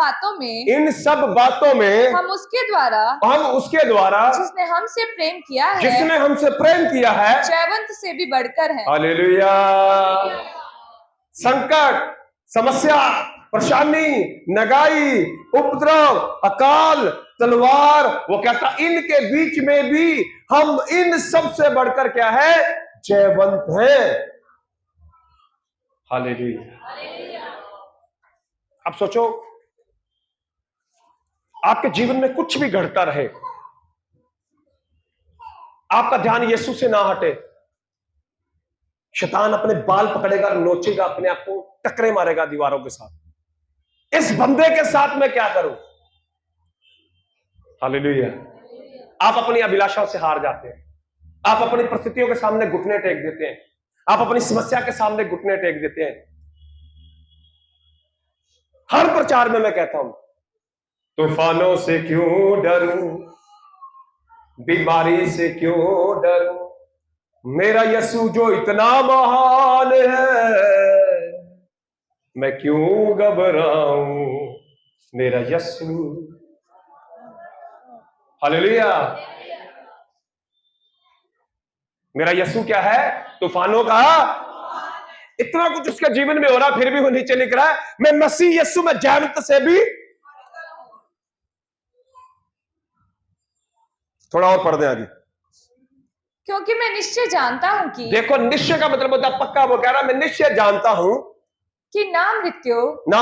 बातों में हम उसके द्वारा जिसने हमसे प्रेम किया है जयवंत से भी बढ़कर है। हालेलुया। संकट, समस्या, परेशानी, नगाई, उपद्रव, अकाल, तलवार, वो कहता इनके बीच में भी हम इन सब से बढ़कर क्या है? जयवंत हैं। हालेलुया। अब सोचो, आपके जीवन में कुछ भी घटता रहे, आपका ध्यान यीशु से ना हटे, शैतान अपने बाल पकड़ेगा, नोचेगा, अपने आप को टकरे मारेगा दीवारों के साथ। इस बंदे के साथ मैं क्या करूं? हालेलुया। आप अपनी अभिलाषाओं से हार जाते हैं। आप अपनी परिस्थितियों के सामने घुटने टेक देते हैं। आप अपनी समस्या के सामने घुटने टेक देते हैं। हर प्रचार में मैं कहता हूं, तूफानों से क्यों डरूं, बीमारी से क्यों डरूं, मेरा यीशु जो इतना महान है, मैं क्यों घबराऊं, मेरा यीशु। हालेलुया। मेरा यीशु क्या है? तूफानों का। इतना कुछ उसके जीवन में हो रहा, फिर भी वो नीचे लिख रहा है, मैं मसीह यीशु में जयवंत से भी। थोड़ा और पढ़ दे आगे। क्योंकि मैं निश्चय जानता हूं कि, देखो निश्चय का मतलब होता है पक्का। वो कह रहा मैं निश्चय जानता हूं कि ना मृत्यु, ना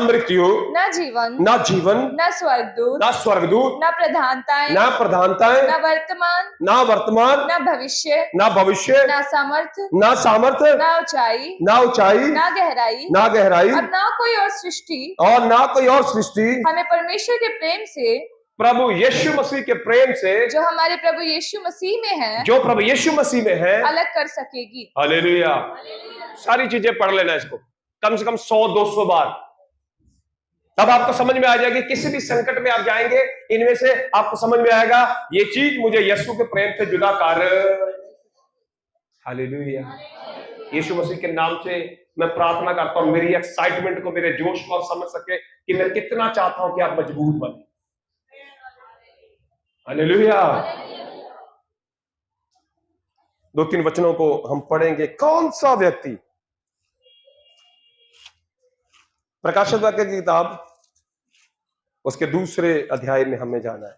जीवन, ना स्वर्गदूत, ना प्रधानताएं, ना ना वर्तमान, ना भविष्य, ना सामर्थ, ना ऊंचाई, ना गहराई और ना कोई और सृष्टि हमें परमेश्वर के प्रेम से, प्रभु यीशु मसीह के प्रेम से, जो हमारे प्रभु यीशु मसीह में है, अलग कर सकेगी। हालेलुया। सारी चीजें पढ़ लेना इसको कम से कम 100-200 बार, तब आपको समझ में आ जाएगी। किसी भी संकट में आप जाएंगे, इनमें से आपको समझ में आएगा ये चीज मुझे यीशु के प्रेम से जुदा कर। हालेलुया। यीशु मसीह के नाम से मैं प्रार्थना करता हूं, मेरी एक्साइटमेंट को, मेरे जोश को समझ सके कि मैं कितना चाहता हूं कि आप मजबूत बने। हालेलुया। 2-3 वचनों को हम पढ़ेंगे। कौन सा व्यक्ति, प्रकाशित वाक्य की किताब उसके 2 अध्याय में हमें जाना है।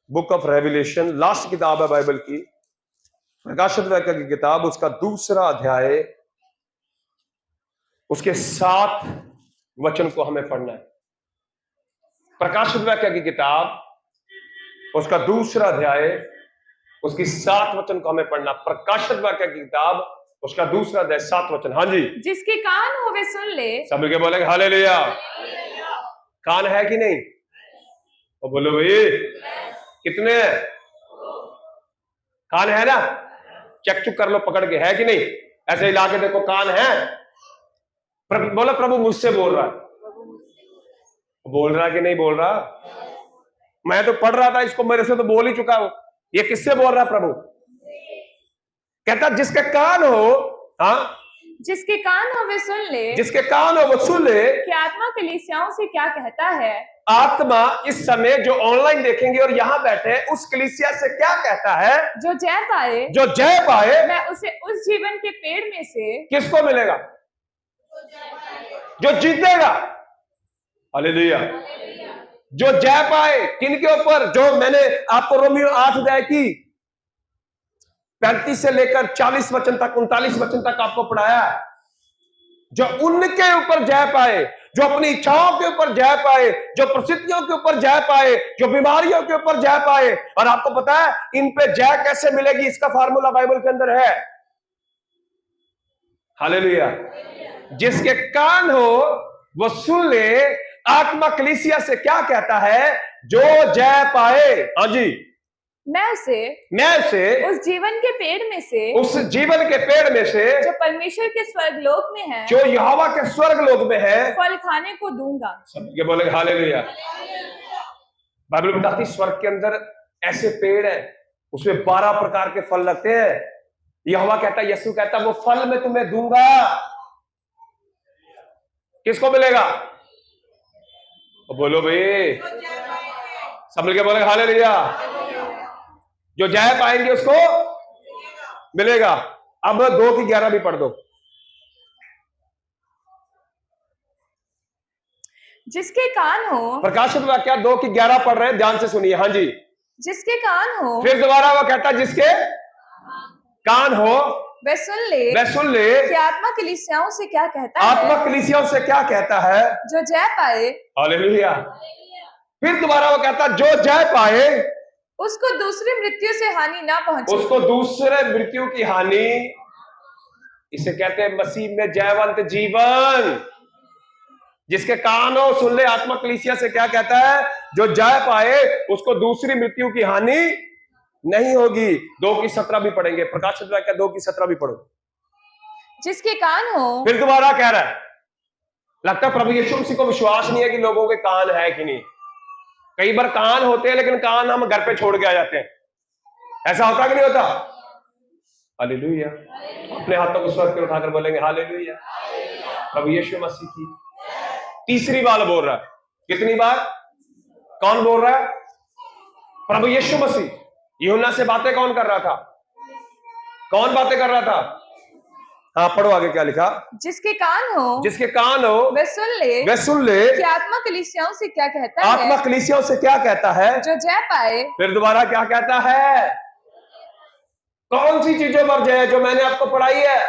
बुक ऑफ रेवलेशन, लास्ट किताब है बाइबल की। प्रकाशित वाक्य की किताब उसका 2 अध्याय, उसके 7 वचन को हमें पढ़ना है। प्रकाशित वाक्य की किताब उसका 2 अध्याय, उसकी 7 वचन को हमें पढ़ना। प्रकाशित वाक्य की किताब उसका 2 अध्याय 7 वचन। हाँ जी। जिसके कान हो वे सुन ले। सब मिलके बोलेंगे हालेलुया। कान है कि नहीं? और बोलो भाई कितने कान है ना? चेक चुक कर लो पकड़ के, है कि नहीं? ऐसे हिला के देखो कान है। बोलो प्रभु मुझसे बोल रहा है। बोल रहा कि नहीं बोल रहा? मैं तो पढ़ रहा था इसको, मेरे से तो बोल ही चुका हूं। ये किससे बोल रहा है प्रभु? कहता जिसके कान हो, हाँ, जिसके कान हो वे सुन ले, जिसके कान हो वो सुन ले कि आत्मा कलीसियाओं से क्या कहता है। आत्मा इस समय जो ऑनलाइन देखेंगे और यहाँ बैठे उस कलीसिया से क्या कहता है। जो जय पाए, जो जय पाए, मैं उसे उस जीवन के पेड़ में से किसको मिलेगा? जो जीतेगा। हालेलुया। जो जय पाए किनके ऊपर? जो मैंने आपको रोमियो 8 अध्याय की 35 से लेकर 40 वचन तक, 39 वचन तक आपको पढ़ाया है। जो उनके ऊपर जय पाए, जो अपनी इच्छाओं के ऊपर जय पाए, जो परिस्थितियों के ऊपर जय पाए, जो बीमारियों के ऊपर जय पाए। और आपको पता है इन पे जय कैसे मिलेगी, इसका फार्मूला बाइबल के अंदर है। हालेलुया। जिसके कान हो वो सुन ले, आत्मा कलीसिया से क्या कहता है। जो जय पाए, हाँ जी, मैं उसे उस जीवन के पेड़ में से, उस जीवन के पेड़ में से जो परमेश्वर के स्वर्गलोक में है, जो यहोवा के स्वर्गलोक में है, फल खाने को दूंगा। सबके बोले हालेलुया। बाइबल बताती स्वर्ग के अंदर ऐसे पेड़ है, उसमें 12 प्रकार के फल लगते हैं। यहोवा कहता, यीशु कहता, वो फल मैं तुम्हें दूंगा। किसको मिलेगा? बोलो भाई, सब मिलके बोले हालेलुया। जो जय पाएंगे उसको मिलेगा। अब 2:11 भी पढ़ दो। जिसके कान हो, प्रकाशित वाक्य 2:11 पढ़ रहे हैं, ध्यान से सुनिए। हाँ जी। जिसके कान हो, फिर दोबारा वो कहता है जिसके कान हो वह सुन ले कि आत्मा कलीसियाओं से क्या कहता है। आत्मा कलीसियाओं से क्या कहता है। जो जय पाए, हालेलुया। फिर दोबारा वो कहता जो जय पाए उसको दूसरी मृत्यु से हानि ना पहुंचे। उसको दूसरे मृत्यु की हानि, इसे कहते हैं मसीह में जयवंत जीवन। जिसके कान हो सुन ले, आत्मा कलीसिया से क्या कहता है। जो जय पाए उसको दूसरी मृत्यु की हानि नहीं होगी। 2:17 भी पढ़ेंगे। प्रकाशित वाक्य 2:17 भी पढ़ो। जिसके कान हो, फिर दोबारा कह रहा है। लगता है प्रभु यीशु मसीह को विश्वास नहीं है कि लोगों के कान है कि नहीं। कई बार कान होते हैं लेकिन कान हम घर पे छोड़ के आ जाते हैं। ऐसा होता कि नहीं होता? हालेलुया। अपने हाथों को स्वर्ग पे उठाकर बोलेंगे हालेलुया। प्रभु यीशु मसीह की तीसरी बार बोल रहा है। कितनी बार? कौन बोल रहा है? प्रभु यीशु मसीह। यूहन्ना से बातें कौन कर रहा था? कौन बातें कर रहा था? हाँ पढ़ो आगे क्या लिखा। जिसके कान हो वह सुन ले कि आत्मा कलीसियाओं से क्या कहता है। आत्मा कलीसियाओं से क्या कहता है। जो जय पाए। फिर दोबारा क्या कहता है? कौन सी चीजों पर जय? जो मैंने आपको पढ़ाई है।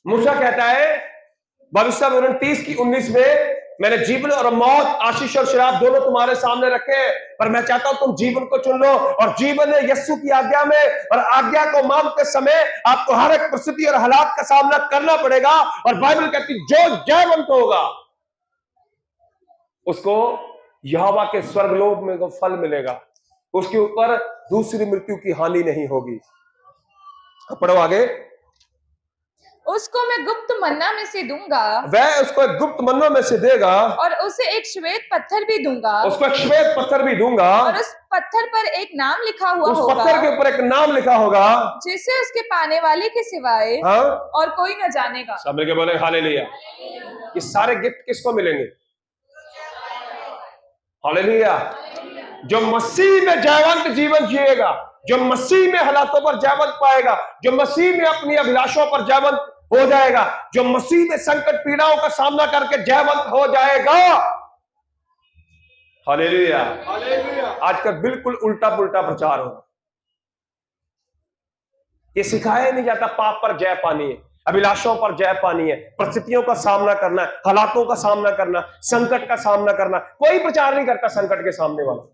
मूसा कहता है भविष्यवक्ता 30:19 में, मैंने जीवन और मौत, आशीष और श्राप दोनों तुम्हारे सामने रखे, पर मैं चाहता हूं तुम जीवन को चुन लो। और जीवन है यीशु की आज्ञा में, और आज्ञा को मानते समय आपको हर एक परिस्थिति और हालात का सामना करना पड़ेगा। और बाइबल कहती जो जयवंत होगा उसको यहोवा के स्वर्गलोक में को फल मिलेगा। उसके ऊपर दूसरी मृत्यु की हानि नहीं होगी। पढ़ो आगे। उसको मैं गुप्त मन्ना में से दूंगा। वह उसको एक गुप्त मन्ना में से देगा। और उसे एक श्वेत पत्थर भी दूंगा। उसको एक श्वेत पत्थर भी दूंगा। और उस पत्थर पर एक नाम लिखा हुआ होगा। उस पत्थर के ऊपर एक नाम लिखा होगा जिसे उसके पाने वाले के सिवाय हाँ? और कोई न जानेगा। सब मिलके बोले हालेलुया। ये सारे गिफ्ट किसको मिलेंगे? हालेलुया। जो मसीह में जयवंत जीवन जिएगा, जो मसीह में हालातों पर जयवंत पाएगा, जो मसीह में अपनी अभिलाषों पर जयवंत हो जाएगा, जो मसीह में संकट पीड़ाओं का सामना करके जयवंत हो जाएगा। हालेलुया। आजकल बिल्कुल उल्टा पुल्टा प्रचार हो। ये सिखाया नहीं जाता पाप पर जय पानी है, अभिलाषों पर जय पानी है, परिस्थितियों का सामना करना है, हालातों का सामना करना, संकट का सामना करना। कोई प्रचार नहीं करता संकट के सामने वाला।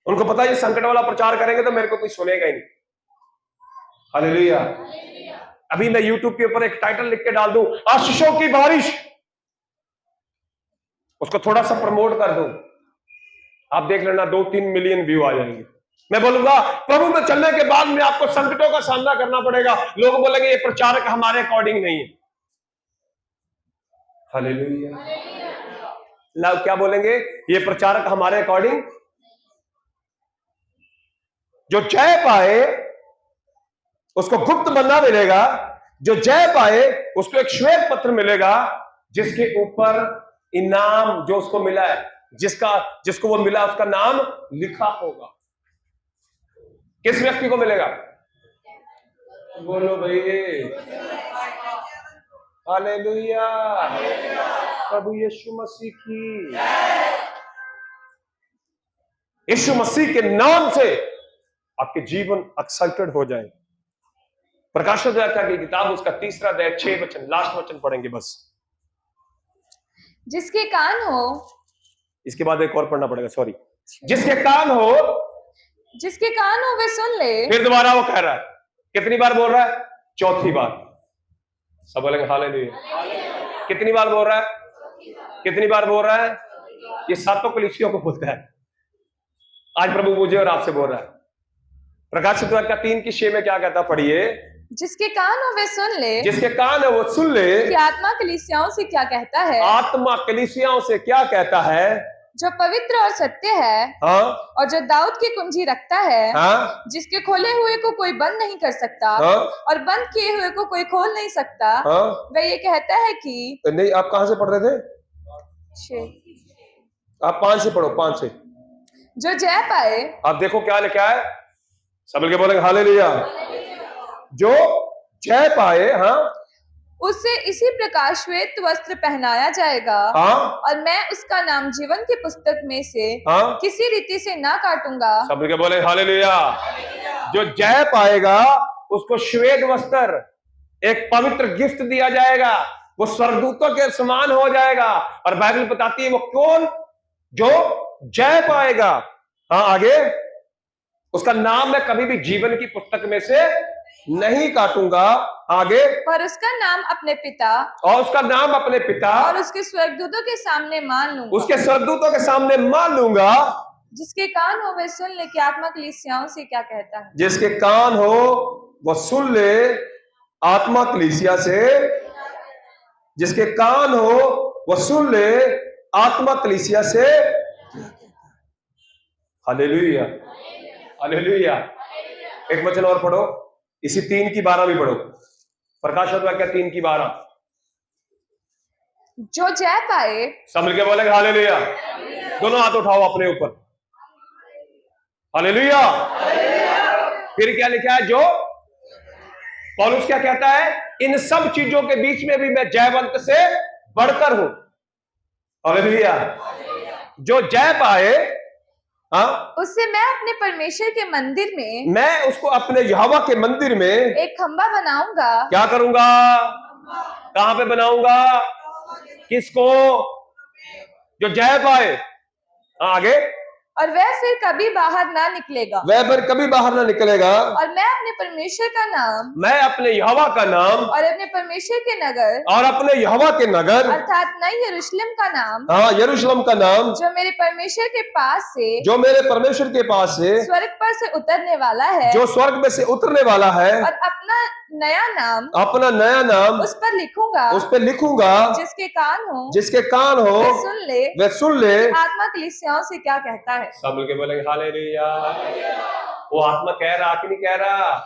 उनको पता है ये संकट वाला प्रचार करेंगे तो मेरे को कोई सुनेगा ही नहीं। हालेलुया। अभी मैं YouTube के ऊपर एक टाइटल लिख के डाल दूं, आशीषों की बारिश, उसको थोड़ा सा प्रमोट कर दूं, आप देख लेना 2-3 मिलियन व्यू आ जाएंगे। मैं बोलूंगा प्रभु में चलने के बाद में आपको संकटों का सामना करना पड़ेगा। लोग बोलेंगे ये प्रचारक हमारे अकॉर्डिंग नहीं है। हालेलुया। क्या बोलेंगे? ये प्रचारक हमारे अकॉर्डिंग। जो जय पाए उसको गुप्त मन्ना मिलेगा। जो जय पाए उसको एक श्वेत पत्र मिलेगा जिसके ऊपर इनाम जो उसको मिला है, जिसको वो मिला उसका नाम लिखा होगा। किस व्यक्ति को मिलेगा? बोलो भाई, हालेलुया, प्रभु यीशु मसीह की। यीशु मसीह के नाम से आपके जीवन एक्साइटेड हो जाए। प्रकाशित की किताब उसका 3 अध्याय 6 वचन, लास्ट वचन पढ़ेंगे बस। जिसके कान हो, इसके बाद एक और पढ़ना पड़ेगा, सॉरी। जिसके कान हो वे सुन ले। फिर दोबारा वो कह रहा है, कितनी बार बोल रहा है? चौथी बार। सब बोलेंगे हालेलुया। कितनी बार बोल रहा है? कितनी बार बोल रहा है? ये सातों कलीसियों को बोलता है। आज प्रभु मुझे और आपसे बोल रहा है। प्रकाशित वाक्य 3:6 में क्या कहता, पढ़िए। जिसके कान हो वे सुन ले। जिसके कान है वो सुन ले कि आत्मा कलीसियाओं से क्या कहता है। आत्मा कलीसियाओं से क्या कहता है। जो पवित्र और सत्य है, हाँ, और जो दाऊद की कुंजी रखता है, हाँ, जिसके खोले हुए को कोई बंद नहीं कर सकता, हाँ, और बंद किए हुए को कोई खोल नहीं सकता, हाँ, वह ये कहता है कि नहीं, आप कहां से पढ़ रहे थे? आप 5 से पढ़ो, 5 से। जो जय पाए, आप देखो क्या लिखा है, सब मिलके बोलेंगे हालेलुया। जो जय पाए, हाँ, उससे इसी प्रकार श्वेत वस्त्र पहनाया जाएगा, हाँ, और मैं उसका नाम जीवन की पुस्तक में से, हाँ, किसी रीति से ना काटूंगा। सब मिलके बोले हालेलुया। जो जय पाएगा उसको श्वेत वस्त्र, एक पवित्र गिफ्ट दिया जाएगा। वो स्वर्गदूतों के समान हो जाएगा। और बाइबल बताती है वो कौन जो जय पाएगा। हाँ, आगे, उसका नाम मैं कभी भी जीवन की पुस्तक में से नहीं काटूंगा। आगे, पर उसका नाम अपने पिता, और उसका नाम अपने पिता और उसके स्वर्गदूतों के सामने मान लूंगा। उसके स्वर्गदूतों के सामने मान लूंगा। जिसके कान हो वे सुन ले कि आत्मा कलीसियाओं से क्या कहता है। जिसके कान हो वो सुन ले आत्मा कलीसिया से। जिसके कान हो वो सुन ले आत्मा कलीसिया से। Hallelujah, hallelujah. एक वचन और पढ़ो, इसी 3:12 भी पढ़ो। प्रकाशित वाक्य 3:12। जो जय पाए, सब मिलके बोलेंगे हालेलुया। दोनों हाथ उठाओ अपने ऊपर, हालेलुया। फिर क्या लिखा है? जो पौलुस क्या कहता है? इन सब चीजों के बीच में भी मैं जयवंत से बढ़कर हूं। हालेलुया। जो जय पाए, हाँ, उससे मैं अपने परमेश्वर के मंदिर में, मैं उसको अपने यहोवा के मंदिर में एक खंबा बनाऊंगा। क्या करूंगा? कहां पे बनाऊंगा? किसको? जो जय पाए। आगे, और वह फिर कभी बाहर ना निकलेगा। वह फिर कभी बाहर ना निकलेगा। और मैं अपने परमेश्वर का नाम, मैं अपने यहोवा का नाम, और अपने परमेश्वर के नगर, और अपने यहोवा के नगर, अर्थात नई यरूशलेम का नाम, हाँ, यरूशलेम का नाम, जो मेरे परमेश्वर के पास से, जो मेरे परमेश्वर के पास से स्वर्ग पर से उतरने वाला है, जो स्वर्ग में से उतरने वाला है, और अपना नया नाम उस पर लिखूंगा। उस पर लिखूंगा। जिसके कान हो वह सुन ले आत्मा कलीसियाओं से क्या कहता है। सब मिलके बोलेंगे हालेलुया। वो आत्मा कह रहा कि नहीं कह रहा?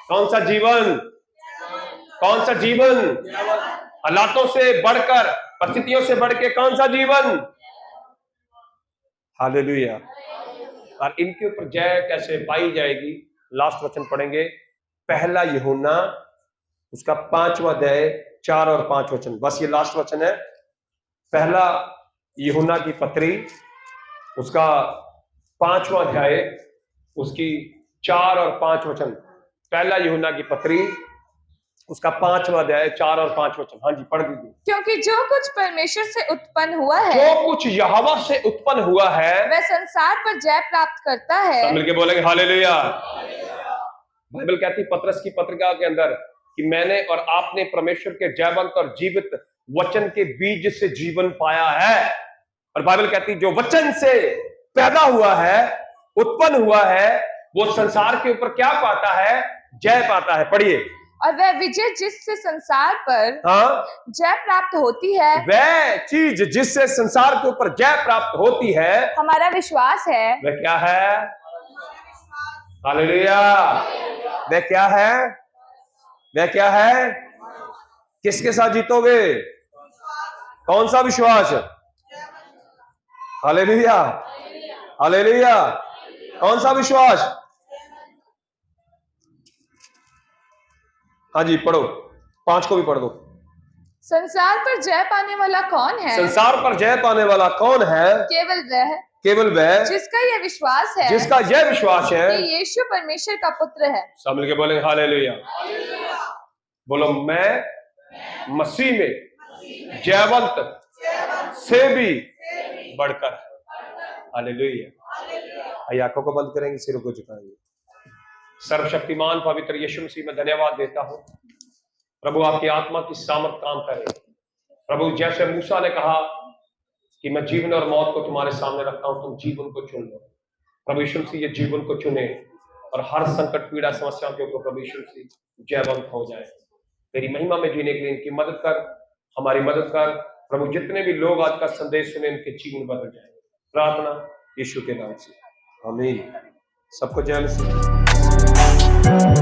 कौन सा जीवन? कौन सा जीवन? हालातों से बढ़कर, परिस्थितियों से बढ़ के कौन सा जीवन? हालेलुया। और इनके ऊपर जय कैसे पाई जाएगी? लास्ट वचन पढ़ेंगे, पहला यूहन्ना उसका 5वां अध्याय 4 और 5 वचन। बस ये लास्ट वचन है। पहला यूहन्ना की पत्री उसका 5वां अध्याय उसकी 4 और 5 वचन। पहला यूहन्ना की पत्री उसका 5वां अध्याय 4 और 5 वचन। हाँ जी, पढ़ दीजिए। क्योंकि जो कुछ परमेश्वर से उत्पन्न हुआ है, जो कुछ यहोवा से उत्पन्न हुआ है, वह संसार पर जय प्राप्त करता है। सब मिलके बोलेंगे हालेलुया। बाइबल कहती पतरस की पत्रिका के अंदर कि मैंने और आपने परमेश्वर के जयवंत और जीवित वचन के बीज से जीवन पाया है। और बाइबल कहती जो वचन से पैदा हुआ है, उत्पन्न हुआ है, वो संसार के ऊपर क्या पाता है? जय पाता है। पढ़िए। और वह विजय जिससे संसार पर, हाँ, जय प्राप्त होती है, वह चीज जिससे संसार के ऊपर जय प्राप्त होती है, हमारा विश्वास है। वह क्या है? हालेलुया। वह क्या है? वह क्या है? किसके साथ जीतोगे? कौन सा विश्वास? Hallelujah, hallelujah. कौन सा विश्वास? हाँ जी, पढ़ो, 5 को भी पढ़ दो। संसार पर जय पाने वाला कौन है? संसार पर जय पाने वाला कौन है? केवल वह जिसका यह विश्वास है कि यीशु परमेश्वर का पुत्र है। सब मिलके बोलेंगे हालेलुया। बोलो, मैं मसीह में जयवंत से भी बढ़कर। हालेलुया। आइए आंखों को बंद करेंगे, सिरों को झुकाएंगे। सर्वशक्तिमान पवित्र यीशु मसीह में धन्यवाद देता हूं प्रभु, आपकी आत्मा की सामर्थ काम करे प्रभु। जैसे मूसा ने कहा कि मैं जीवन और मौत को तुम्हारे सामने रखता हूं, तुम जीवन को चुन लो। प्रभु यीशु मसीह ये जीवन को चुने और हर संकट, पीड़ा, समस्याओं के ऊपर प्रभु यीशु मसीह जयवंत हो जाए। तेरी महिमा में जीने के लिए इनकी मदद कर, हमारी मदद कर प्रभु। जितने भी लोग आज का संदेश सुने, इनके जीवन बदल जाए। प्रार्थना यीशु के नाम से, आमीन। सबको जय मसीह।